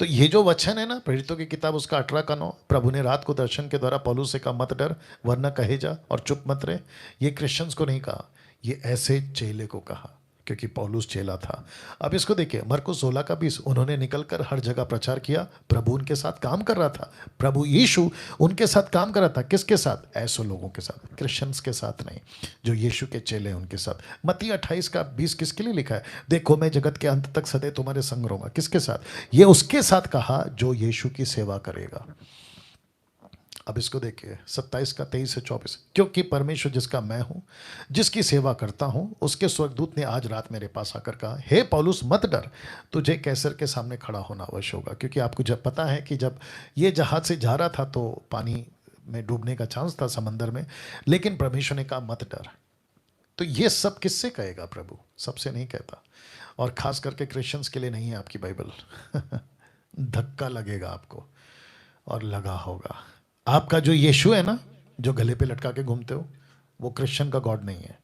तो ये जो वचन है ना, प्रेरितों की किताब उसका 18:9, प्रभु ने रात को दर्शन के द्वारा पौलुस से कहा मत डर वरना कहे जा और चुप मत रहे। ये क्रिश्चियंस को नहीं कहा, ये ऐसे चेले को कहा, क्योंकि पौलुस चेला था। अब इसको देखिए, मरकुस 16:20, उन्होंने निकलकर हर जगह प्रचार किया, प्रभु उनके साथ काम कर रहा था। प्रभु यीशु उनके साथ काम कर रहा था। किसके साथ? ऐसे लोगों के साथ, क्रिश्चियंस के साथ नहीं, जो यीशु के चेले हैं उनके साथ। मत्ती 28:20 किसके लिए लिखा है? देखो मैं जगत के अंत तक सदैव तुम्हारे संग रहूंगा। किसके साथ? ये उसके साथ कहा जो यीशु की सेवा करेगा। अब इसको देखिए 27 का 23 से 24, क्योंकि परमेश्वर जिसका मैं हूं, जिसकी सेवा करता हूं, उसके स्वर्गदूत ने आज रात मेरे पास आकर कहा, हे पौलुस मत डर, तुझे कैसर के सामने खड़ा होना अवश्य होगा। क्योंकि आपको जब पता है कि जब ये जहाज से जा रहा था तो पानी में डूबने का चांस था समंदर में, लेकिन परमेश्वर ने कहा मत डर। तो ये सब किससे कहेगा प्रभु? सबसे नहीं कहता, और खास करके क्रिश्चियंस के लिए नहीं है आपकी बाइबल। धक्का लगेगा आपको, और लगा होगा। आपका जो यीशु है ना, जो गले पे लटका के घूमते हो, वो क्रिश्चियन का गॉड नहीं है।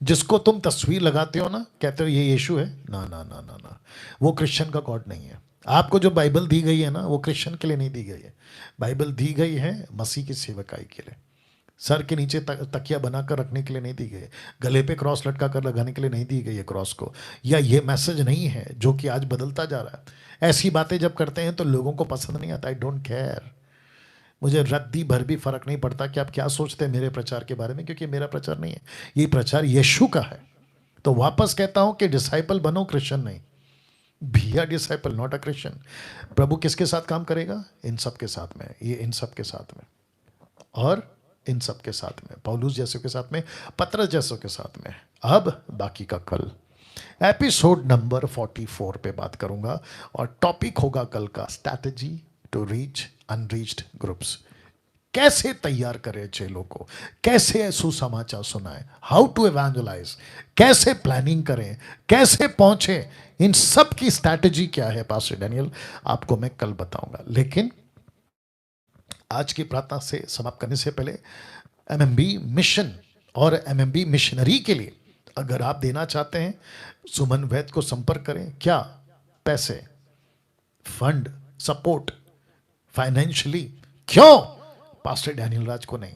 जिसको तुम तस्वीर लगाते हो ना, कहते हो ये यीशु है, ना ना ना ना ना, वो क्रिश्चियन का गॉड नहीं है। आपको जो बाइबल दी गई है ना, वो क्रिश्चियन के लिए नहीं दी गई है। बाइबल दी गई है मसीह की सेवकाई के लिए। सर के नीचे तकिया बनाकर रखने के लिए नहीं दी गई है, गले पे क्रॉस लटका कर लगाने के लिए नहीं दी गई है क्रॉस को, या ये मैसेज नहीं है जो कि आज बदलता जा रहा है। ऐसी बातें जब करते हैं तो लोगों को पसंद नहीं आता। आई डोंट केयर, मुझे रद्दी भर भी फर्क नहीं पड़ता कि आप क्या सोचते हैं मेरे प्रचार के बारे में, क्योंकि मेरा प्रचार नहीं है, ये प्रचार यीशु का है। तो वापस कहता हूं कि डिसाइपल बनो, क्रिश्चियन नहीं। Be a disciple, not a Christian. प्रभु किसके साथ काम करेगा? इन सब के साथ में, ये इन सब के साथ में, और इन सब के साथ में, पौलुस जैसों के साथ में, पतरस जैसों के साथ में। अब बाकी का कल एपिसोड नंबर 44 पे बात करूंगा, और टॉपिक होगा कल का strategy to reach unreached groups. कैसे तैयार करें चेलों को, कैसे सुसमाचार सुनाएं, हाउ टू एवेंजलाइज, कैसे प्लानिंग करें, कैसे पहुंचे, इन सब की स्ट्रैटेजी क्या है पास्टर डैनियल, आपको मैं कल बताऊंगा। लेकिन आज की प्रार्थना से समाप्त करने से पहले एमएमबी मिशन और एमएमबी मिशनरी के लिए अगर आप देना चाहते हैं, सुमन वैद को संपर्क करें। क्या? पैसे, फंड, सपोर्ट, फाइनेंशियली। क्यों? पास्टर डैनियल राज को नहीं,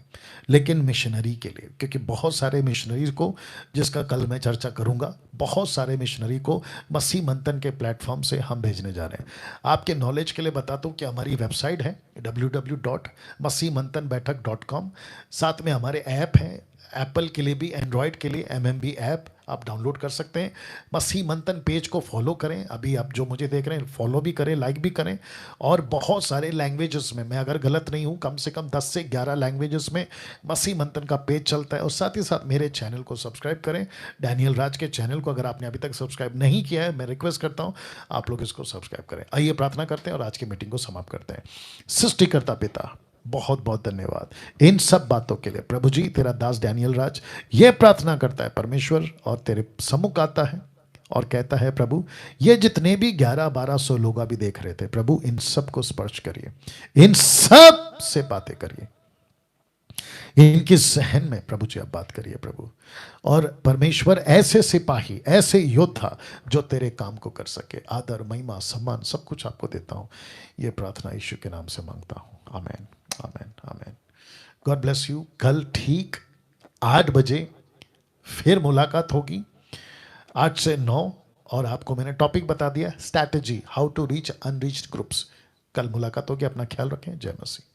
लेकिन मिशनरी के लिए, क्योंकि बहुत सारे मिशनरी को, जिसका कल मैं चर्चा करूंगा, बहुत सारे मिशनरी को मसीह मंथन के प्लेटफॉर्म से हम भेजने जा रहे हैं। आपके नॉलेज के लिए बताता हूं कि हमारी वेबसाइट है www.masimantanbaitak.com। साथ में हमारे ऐप हैं, एप्पल के लिए भी, एंड्रॉयड के लिए एमएमबी ऐप आप डाउनलोड कर सकते हैं। मसीह मंथन पेज को फॉलो करें, अभी आप जो मुझे देख रहे हैं फॉलो भी करें, लाइक भी करें। और बहुत सारे लैंग्वेजेस में, मैं अगर गलत नहीं हूं, कम से कम 10 से 11 लैंग्वेजेस में मसीह मंथन का पेज चलता है। और साथ ही साथ मेरे चैनल को सब्सक्राइब करें, डैनियल राज के चैनल को अगर आपने अभी तक सब्सक्राइब नहीं किया है, मैं रिक्वेस्ट करता हूं आप लोग इसको सब्सक्राइब करें। आइए प्रार्थना करते हैं और आज की मीटिंग को समाप्त करते हैं। सृष्टिकर्ता पिता, बहुत बहुत धन्यवाद इन सब बातों के लिए। प्रभु जी, तेरा दास डैनियल राज ये प्रार्थना करता है परमेश्वर, और तेरे सम्मुख आता है और कहता है प्रभु, ये जितने भी 1100-1200 लोग अभी देख रहे थे, प्रभु इन सब को स्पर्श करिए, इन सब से बातें करिए, इनकी सहन में प्रभु जी आप बात करिए प्रभु। और परमेश्वर ऐसे सिपाही, ऐसे योद्धा जो तेरे काम को कर सके, आदर, महिमा, सम्मान सब कुछ आपको देता हूं। ये प्रार्थना यीशु के नाम से मांगता हूं, amen amen amen. God bless you. कल ठीक 8 बजे फिर मुलाकात होगी, 8 से 9। और आपको मैंने टॉपिक बता दिया, strategy how to reach unreached groups. कल मुलाकात होगी, अपना ख्याल रखें। जय मसीह।